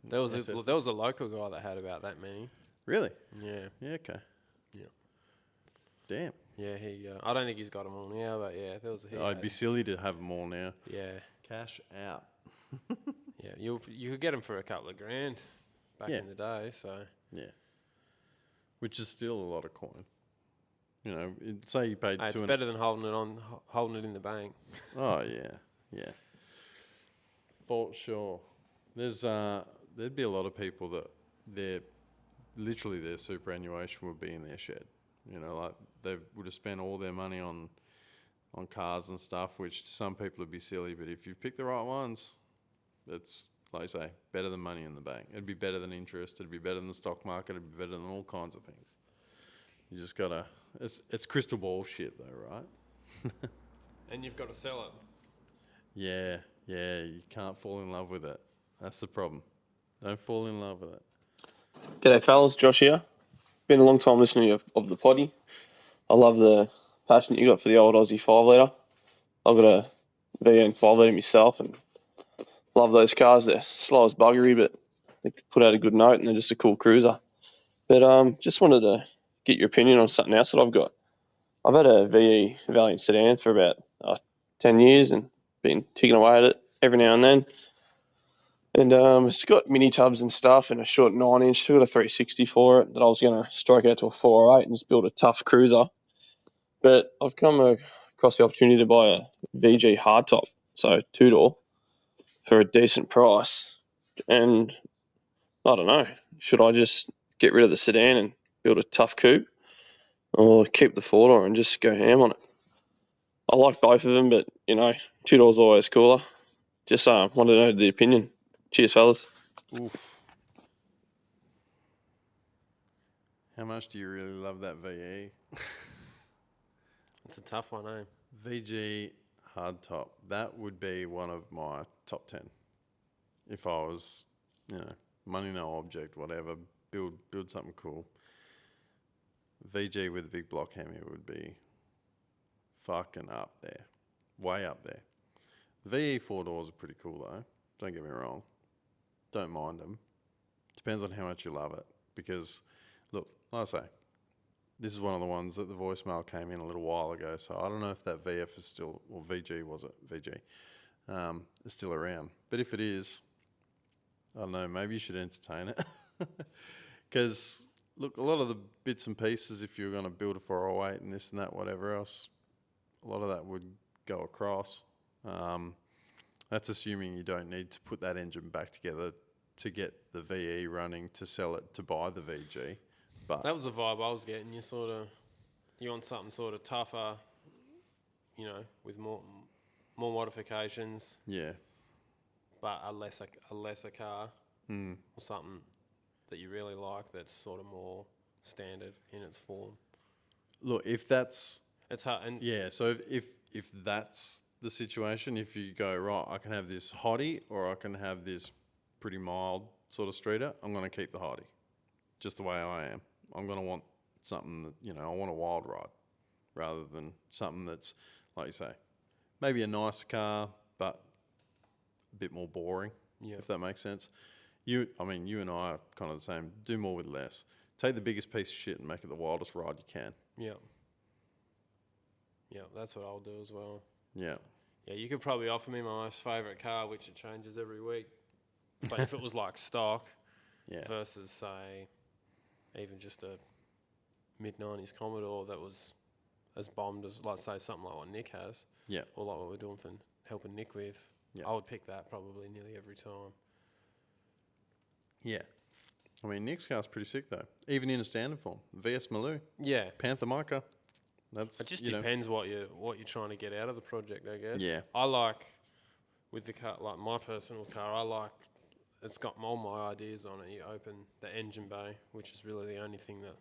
There was a local guy that had about that many.
Really?
Yeah.
Yeah, okay.
Yeah.
Damn.
Yeah, I don't think he's got them all now, but yeah, there was.
I'd be silly to have them all now.
Yeah.
Cash out.
Yeah, you could get them for a couple of grand back in the day, so.
Yeah. Which is still a lot of coin. You know, say you paid
it's better than holding it in the bank.
Oh yeah. For sure. There'd be a lot of people that their superannuation would be in their shed. You know, like they would have spent all their money on cars and stuff, which to some people would be silly, but if you pick the right ones, it's, like I say, better than money in the bank. It'd be better than interest. It'd be better than the stock market. It'd be better than all kinds of things. You just gotta. It's crystal ball shit, though, right?
And you've got to sell it.
Yeah. You can't fall in love with it. That's the problem. Don't fall in love with it.
G'day, fellas. Josh here. Been a long time listening of the potty. I love the passion you got for the old Aussie 5-litre. I've got a VN 5-litre myself and love those cars. They're slow as buggery, but they put out a good note and they're just a cool cruiser. But just wanted to get your opinion on something else that I've got. I've had a VE Valiant sedan for about 10 years and been ticking away at it every now and then. And it's got mini tubs and stuff and a short 9-inch. Still got a 360 for it that I was going to strike out to a 408 and just build a tough cruiser. But I've come across the opportunity to buy a VG hardtop, so 2-door, for a decent price. And I don't know, should I just get rid of the sedan and build a tough coupe, or keep the 4-door and just go ham on it? I like both of them, but, 2-door's always cooler. Just wanted to know the opinion. Cheers, fellas.
Oof. How much do you really love that VE?
It's a tough one, eh?
VG hardtop. That would be one of my top 10. If I was, money no object, whatever, build something cool. VG with a big block Hemi would be fucking up there. Way up there. VE 4-doors are pretty cool though. Don't get me wrong. Don't mind them. Depends on how much you love it. Because, look, like I say, this is one of the ones that the voicemail came in a little while ago. So I don't know if that VF is still, or VG was it? VG. Is still around. But if it is, I don't know, maybe you should entertain it. Because, look, a lot of the bits and pieces, if you're going to build a 408 and this and that, whatever else, a lot of that would go across. That's assuming you don't need to put that engine back together to get the VE running to sell it to buy the VG. But
that was the vibe I was getting. You want something sort of tougher, with more modifications.
Yeah.
But a lesser car, or something that you really like that's sort of more standard in its form.
look, if that's
It's hard. And
yeah, so if that's the situation, if you go right, I can have this hottie or I can have this pretty mild sort of streeter, I'm going to keep the hottie, just the way I am. I'm going to want something that, you know, I want a wild ride rather than something that's, like you say, maybe a nicer car, but a bit more boring, if that makes sense. You and I are kind of the same. Do more with less. Take the biggest piece of shit and make it the wildest ride you can.
Yeah. Yeah, that's what I'll do as well.
Yeah.
Yeah, you could probably offer me my most favourite car, which it changes every week. But if it was like stock versus, say, even just a mid-90s Commodore that was as bombed as, like, say, something like what Nick has, or like what we're doing for helping Nick with, I would pick that probably nearly every time.
Yeah. I mean, Nick's car's pretty sick, though. Even in a standard form. VS Maloo.
Yeah.
Panther Mica. That's,
it just depends what you're trying to get out of the project, I guess.
Yeah.
I like, with the car, like my personal car, I like, it's got all my ideas on it. You open the engine bay, which is really the only thing that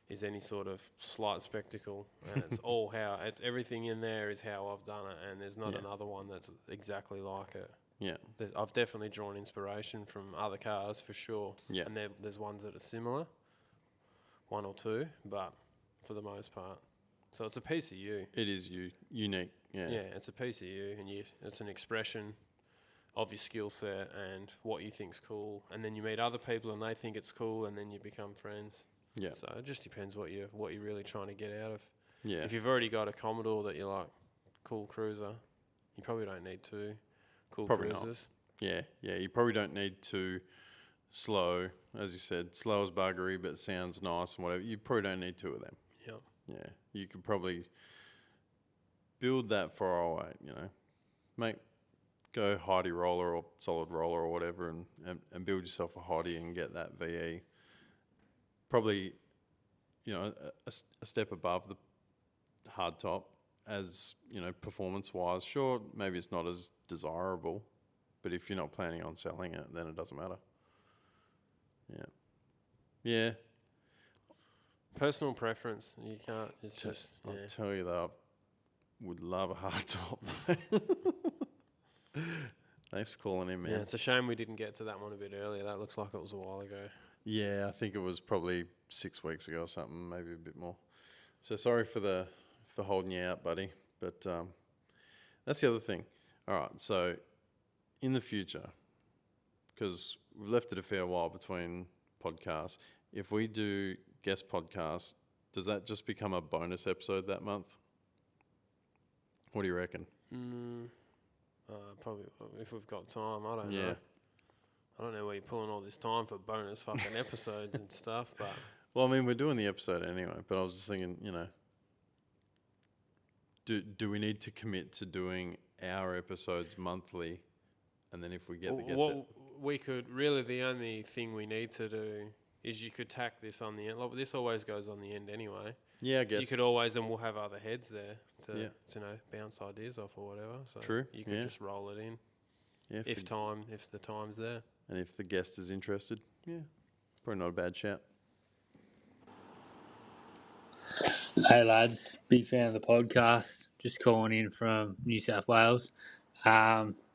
is any sort of slight spectacle, and it's all how, everything in there is how I've done it, and there's not another one that's exactly like it.
Yeah.
I've definitely drawn inspiration from other cars for sure. Yeah. And there's ones that are similar, one or two, but for the most part. So it's a piece of you.
It is unique. Yeah.
Yeah, it's a piece of you, and it's an expression of your skill set and what you think's cool. And then you meet other people and they think it's cool, and then you become friends.
Yeah.
So it just depends what you're really trying to get out of.
Yeah.
If you've already got a Commodore that you like, cool cruiser, you probably don't need two cool cruisers.
Yeah. Yeah. You probably don't need two slow, as you said, slow as buggery, but sounds nice and whatever. You probably don't need two of them.
Yep.
Yeah. You could probably build that 408, you know, go Heidi roller or solid roller or whatever, and build yourself a Heidi and get that VE. Probably, you know, a step above the hard top, as, you know, performance wise. Sure, maybe it's not as desirable, but if you're not planning on selling it, then it doesn't matter. Yeah. Yeah.
Personal preference. You can't. It's just.
I'll tell you that I would love a hard top. Thanks for calling in, man.
Yeah, it's a shame we didn't get to that one a bit earlier. That looks like it was a while ago.
Yeah, I think it was probably 6 weeks ago or something, maybe a bit more. So sorry for holding you out, buddy. But that's the other thing. All right, so in the future, because we've left it a fair while between podcasts, if we do guest podcasts, does that just become a bonus episode that month? What do you reckon?
Probably if we've got time. I don't know. I don't know where you're pulling all this time for bonus fucking episodes and stuff, but...
Well, I mean, we're doing the episode anyway, but I was just thinking, you know, do we need to commit to doing our episodes monthly, and then if we get the guest...
we could... Really, the only thing we need to do is you could tack this on the end. Like, this always goes on the end anyway.
Yeah, I guess.
You could always, and we'll have other heads there to you know, bounce ideas off or whatever. So
True.
You could just roll it in.
Yeah,
if the time's there.
And if the guest is interested, probably not a bad shout.
Hey lads, big fan of the podcast. Just calling in from New South Wales.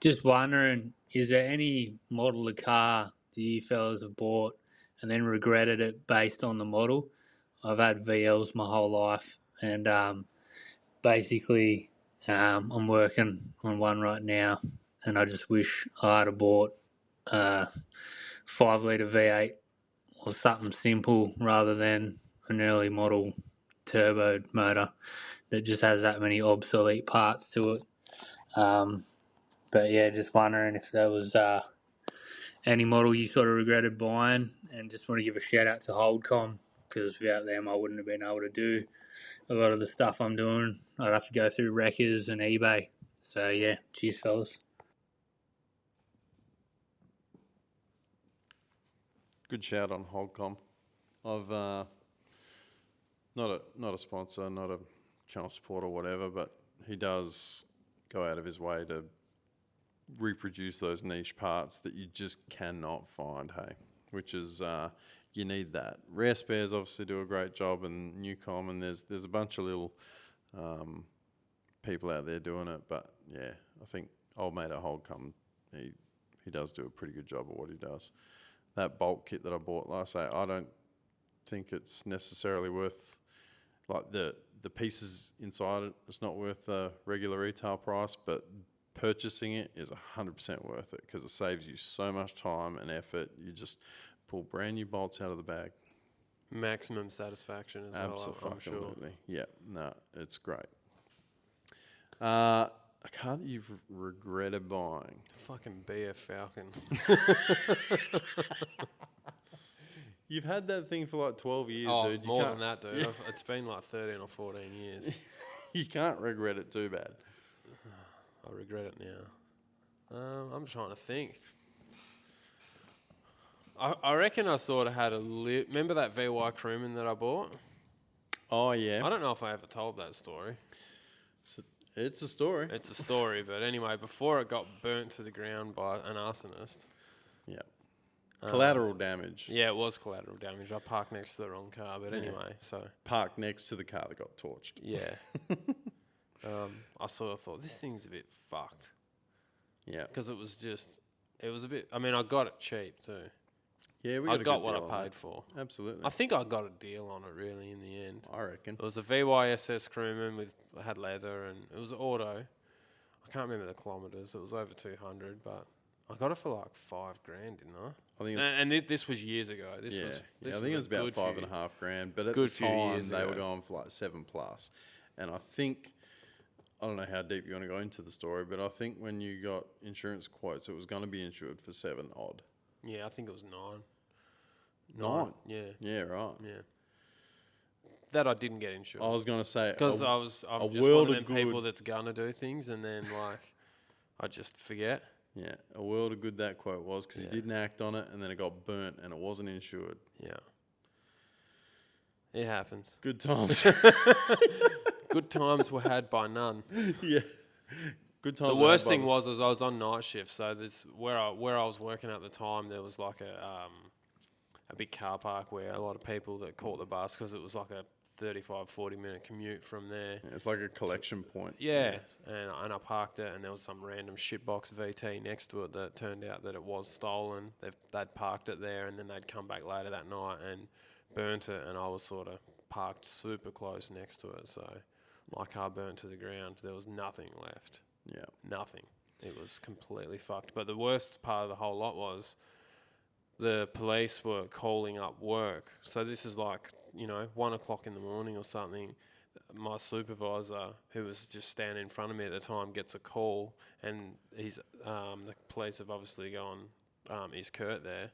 Just wondering, is there any model of car that you fellas have bought and then regretted it based on the model? I've had VLs my whole life, and basically I'm working on one right now, and I just wish I had bought a 5-litre V8 or something simple rather than an early model turbo motor that just has that many obsolete parts to it. But yeah, just wondering if there was any model you sort of regretted buying, and just want to give a shout out to Holdcom, because without them I wouldn't have been able to do a lot of the stuff I'm doing. I'd have to go through Wreckers and eBay. So yeah, cheers fellas.
Good shout on Holdcom. I've not a sponsor, not a channel support or whatever, but he does go out of his way to reproduce those niche parts that you just cannot find. Hey, which is you need that. Rare Spares obviously do a great job, and Newcom, and there's a bunch of little people out there doing it. But yeah, I think old mate at Holdcom, he does do a pretty good job of what he does. That bulk kit that I bought last night, I don't think it's necessarily worth, like the pieces inside it, it's not worth the regular retail price, but purchasing it is 100% worth it because it saves you so much time and effort. You just pull brand new bolts out of the bag.
Maximum satisfaction as well, I'm sure.
Absolutely. Yeah, no, it's great. A car that you've regretted buying.
Fucking BF Falcon.
You've had that thing for like 12 years, dude.
More than that, dude. It's been like 13 or 14 years.
You can't regret it too bad.
I regret it now. I'm trying to think. I reckon I sort of had remember that VY Crewman that I bought?
Oh, yeah.
I don't know if I ever told that story.
It's a story.
It's a story, but anyway, before it got burnt to the ground by an arsonist.
Yeah. Collateral damage.
Yeah, it was collateral damage. I parked next to the wrong car, but anyway, so.
Parked next to the car that got torched.
Yeah. I sort of thought, this thing's a bit fucked.
Yeah.
Because it was a bit, I mean, I got it cheap too.
Yeah,
I got what I paid for.
Absolutely.
I think I got a deal on it really in the end.
I reckon.
It was a VYSS Crewman had leather, and it was auto. I can't remember the kilometres. It was over 200, but I got it for like $5,000, didn't I?
I think it was
and this was years ago. I think
it was about $5,500, but at the time they were going for like 7+. And I think, I don't know how deep you want to go into the story, but I think when you got insurance quotes, it was going to be insured for 7 odd.
Yeah, I think it was 9.
9?
Yeah.
Yeah, right.
Yeah. That I didn't get insured.
I was going to say,
because I'm just one of them people that's gonna do things and then like I just forget.
Yeah, a world of good that quote was because you didn't act on it and then it got burnt and it wasn't insured.
Yeah. It happens.
Good times.
Good times were had by none.
Yeah. Good times.
The worst thing was I was on night shift, so this where I was working at the time. There was like a big car park where a lot of people that caught the bus because it was like a 35-40 minute commute from there.
Yeah, it's like a collection point.
Yeah, and I parked it, and there was some random shitbox VT next to it that turned out that it was stolen. They'd parked it there, and then they'd come back later that night and burnt it, and I was sort of parked super close next to it, so my car burnt to the ground. There was nothing left.
Yeah.
Nothing. It was completely fucked. But the worst part of the whole lot was the police were calling up work. So this is like, 1 o'clock in the morning or something. My supervisor, who was just standing in front of me at the time, gets a call, and the police have obviously gone, is Kurt there?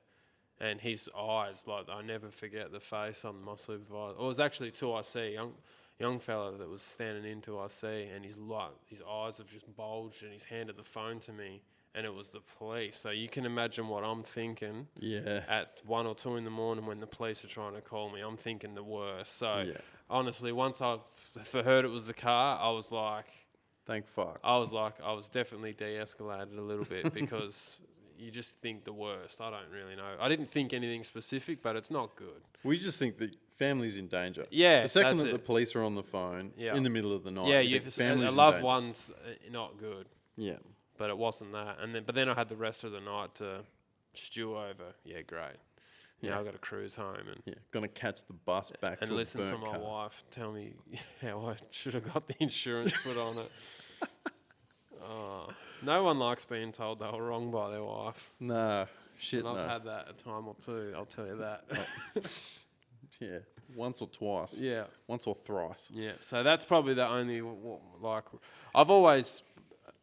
And his eyes, like, I never forget the face on my supervisor. It was actually 2IC, young fella that was standing in 2IC, and his eyes have just bulged, and he's handed the phone to me, and it was the police. So you can imagine what I'm thinking.
Yeah.
At 1 or 2 in the morning when the police are trying to call me, I'm thinking the worst. So honestly, once I heard it was the car, I was like,
thank fuck.
I was definitely de-escalated a little bit because you just think the worst. I don't really know. I didn't think anything specific, but it's not good.
We just think that family's in danger.
Yeah,
the second that the police are on the phone in the middle of the night,
a loved one's not good.
Yeah.
But it wasn't that. But then I had the rest of the night to stew over. Yeah, great. Yeah, I got to cruise home and
gonna catch the bus back
and
to
listen
a
to
burnt
my
car.
wife tell me how I should have got the insurance put on it. No one likes being told they were wrong by their wife.
No, shit.
And I've had that a time or two. I'll tell you that.
Yeah, once or twice.
Yeah,
once or thrice.
Yeah, so that's probably the only I've always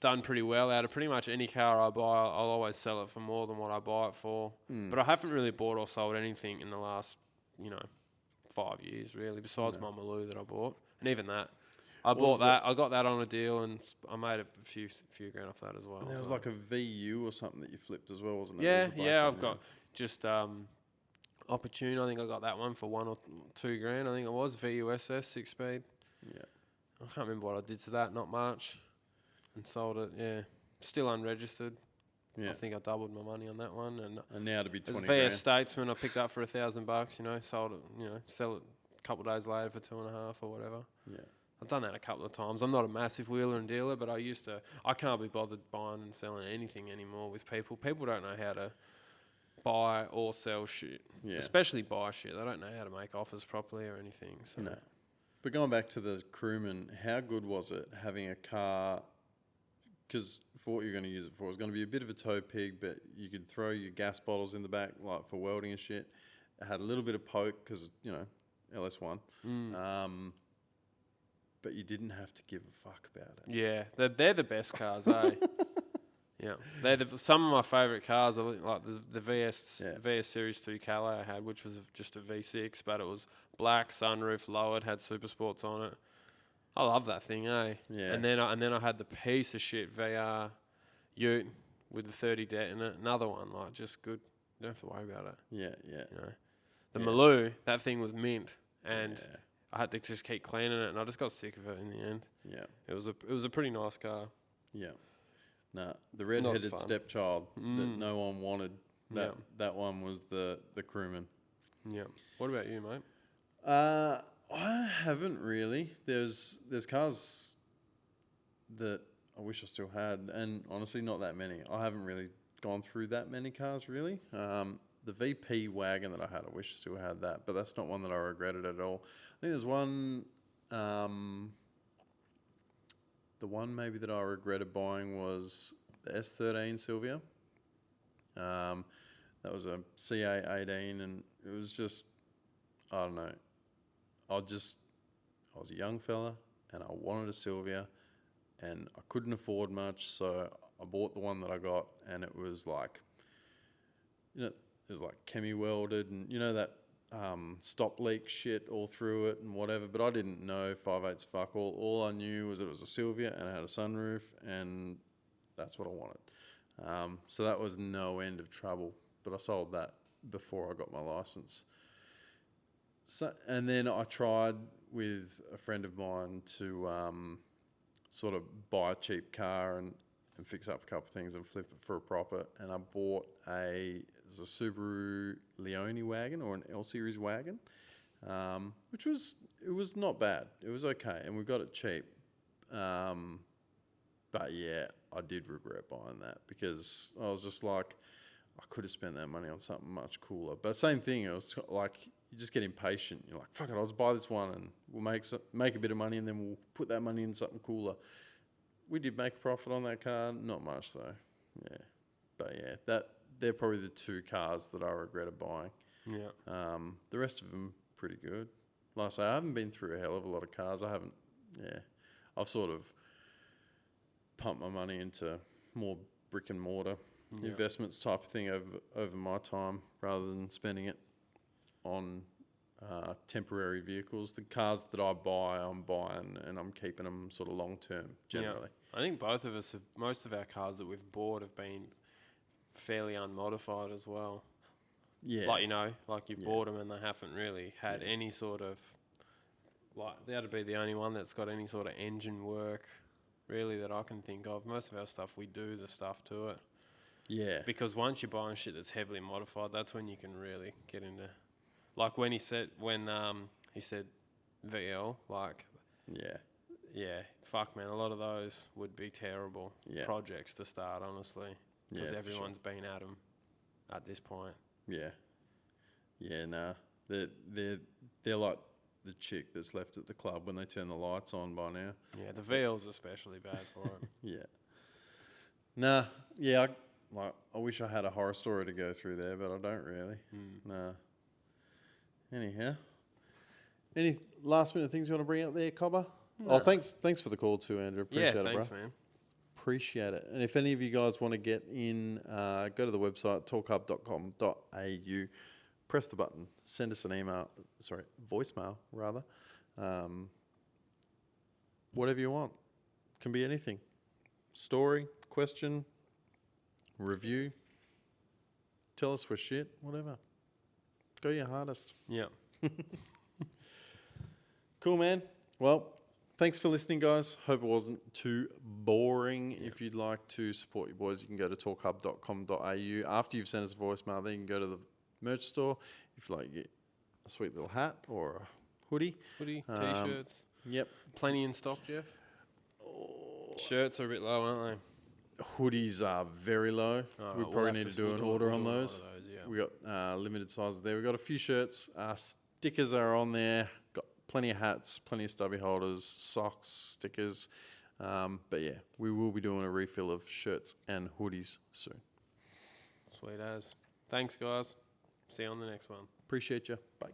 done pretty well out of pretty much any car I buy. I'll always sell it for more than what I buy it for. But I haven't really bought or sold anything in the last 5 years really, besides my Maloo that I bought, and even that. I bought that. I got that on a deal, and I made a few grand off that as well.
And there was like a VU or something that you flipped as well, wasn't
it?
it?
Yeah. I've got just Opportune. I think I got that one for $1 or $2,000. I think it was VUSS 6-speed.
Yeah.
I can't remember what I did to that. Not much. And sold it. Yeah. Still unregistered.
Yeah.
I think I doubled my money on that one.
And now to be
As a
20
VS
grand.
Statesman, I picked up for $1,000. You know, sold it. You know, sell it a couple of days later for 2.5 or whatever.
Yeah.
I've done that a couple of times. I'm not a massive wheeler and dealer, but I can't be bothered buying and selling anything anymore with people. People don't know how to buy or sell shit.
Yeah.
Especially buy shit. They don't know how to make offers properly or anything. So.
No. But going back to the crewman, how good was it having a car? Because for what you're going to use it for, it's going to be a bit of a tow pig, but you could throw your gas bottles in the back, like for welding and shit. It had a little bit of poke because, you know, LS1. But you didn't have to give a fuck about it.
Yeah, they're the best cars, eh? Yeah, some of my favourite cars are like the VS Series 2 Calais I had, which was just a V6, but it was black, sunroof, lowered, had super sports on it. I love that thing, eh?
Yeah.
And then I had the piece of shit VR Ute with the 30 det in it. Another one, like just good. You don't have to worry about it.
Yeah, yeah.
You know, the Maloo, that thing was mint, and I had to just keep cleaning it, and I just got sick of it in the end.
Yeah.
It was a pretty nice car.
Yeah. No, the red-headed stepchild that no one wanted. That one was the crewman.
Yeah. What about you, mate?
I haven't really. There's cars that I wish I still had, and honestly, not that many. I haven't really gone through that many cars, really. The VP wagon that I had, I wish I still had that, but that's not one that I regretted at all. I think there's one, the one maybe that I regretted buying was the S13 Sylvia. That was a CA18, and it was just, I don't know. I was a young fella, and I wanted a Sylvia, and I couldn't afford much, so I bought the one that I got, and it was like, you know, it was like chemi welded, and you know that stop leak shit all through it and whatever. But I didn't know 5/8 fuck all. All I knew was it was a Sylvia and it had a sunroof, and that's what I wanted. So that was no end of trouble. But I sold that before I got my license. So, and then I tried with a friend of mine to sort of buy a cheap car and fix up a couple of things and flip it for a profit. And I bought a Subaru Leone wagon, or an L Series wagon, which was not bad. It was okay, and we got it cheap. But yeah, I did regret buying that because I was just like, I could have spent that money on something much cooler. But same thing, it was like you just get impatient. You're like, fuck it, I'll just buy this one and we'll make a bit of money, and then we'll put that money in something cooler. We did make a profit on that car, not much though. Yeah, but yeah, they're probably the two cars that I regretted buying.
Yeah.
The rest of them pretty good. Like I say, I haven't been through a hell of a lot of cars. I've sort of pumped my money into more brick and mortar investments type of thing over my time, rather than spending it on temporary vehicles. The cars that I buy, I'm buying and I'm keeping them sort of long term generally.
Yeah. I think both of us most of our cars that we've bought have been fairly unmodified as well.
Yeah.
Like, you know, like you've bought them and they haven't really had any sort of, like, that'd be the only one that's got any sort of engine work really that I can think of. Most of our stuff, we do the stuff to it.
Yeah.
Because once you're buying shit that's heavily modified, that's when you can really get into, like when he said VL, like, yeah, fuck man, a lot of those would be terrible projects to start, honestly, because everyone's been at them at this point.
Yeah. Yeah, nah. They're like the chick that's left at the club when they turn the lights on by now.
Yeah, the VL's especially bad for it.
Yeah. Nah, yeah, I wish I had a horror story to go through there, but I don't really. Nah. Anyhow. Any last minute things you want to bring up there, Cobber? No. Oh, thanks for the call too, Andrew. Appreciate it,
thanks,
bro.
Man.
Appreciate it. And if any of you guys want to get in, go to the website, torqhub.com.au, press the button, send us an voicemail rather. Whatever you want. Can be anything. Story, question, review, tell us we're shit, whatever. Go your hardest.
Yeah.
Cool, man. Well, thanks for listening, guys. Hope it wasn't too boring. If you'd like to support your boys, you can go to torqhub.com.au. After you've sent us a voicemail, then you can go to the merch store. If you like, get a sweet little hat or a hoodie.
T-shirts.
Yep.
Plenty in stock, Jeff. Shirts are a bit low, aren't
Hoodies are very low.
Alright,
We
we'll
probably
have
need
to
to do an
we'll
order
do
on
a lot of
those.
yeah.
We got limited sizes there. We got a few shirts. Stickers are on there. Got plenty of hats, plenty of stubby holders, socks, stickers. But yeah, we will be doing a refill of shirts and hoodies soon.
Sweet as. Thanks, guys. See you on the next one.
Appreciate you. Bye.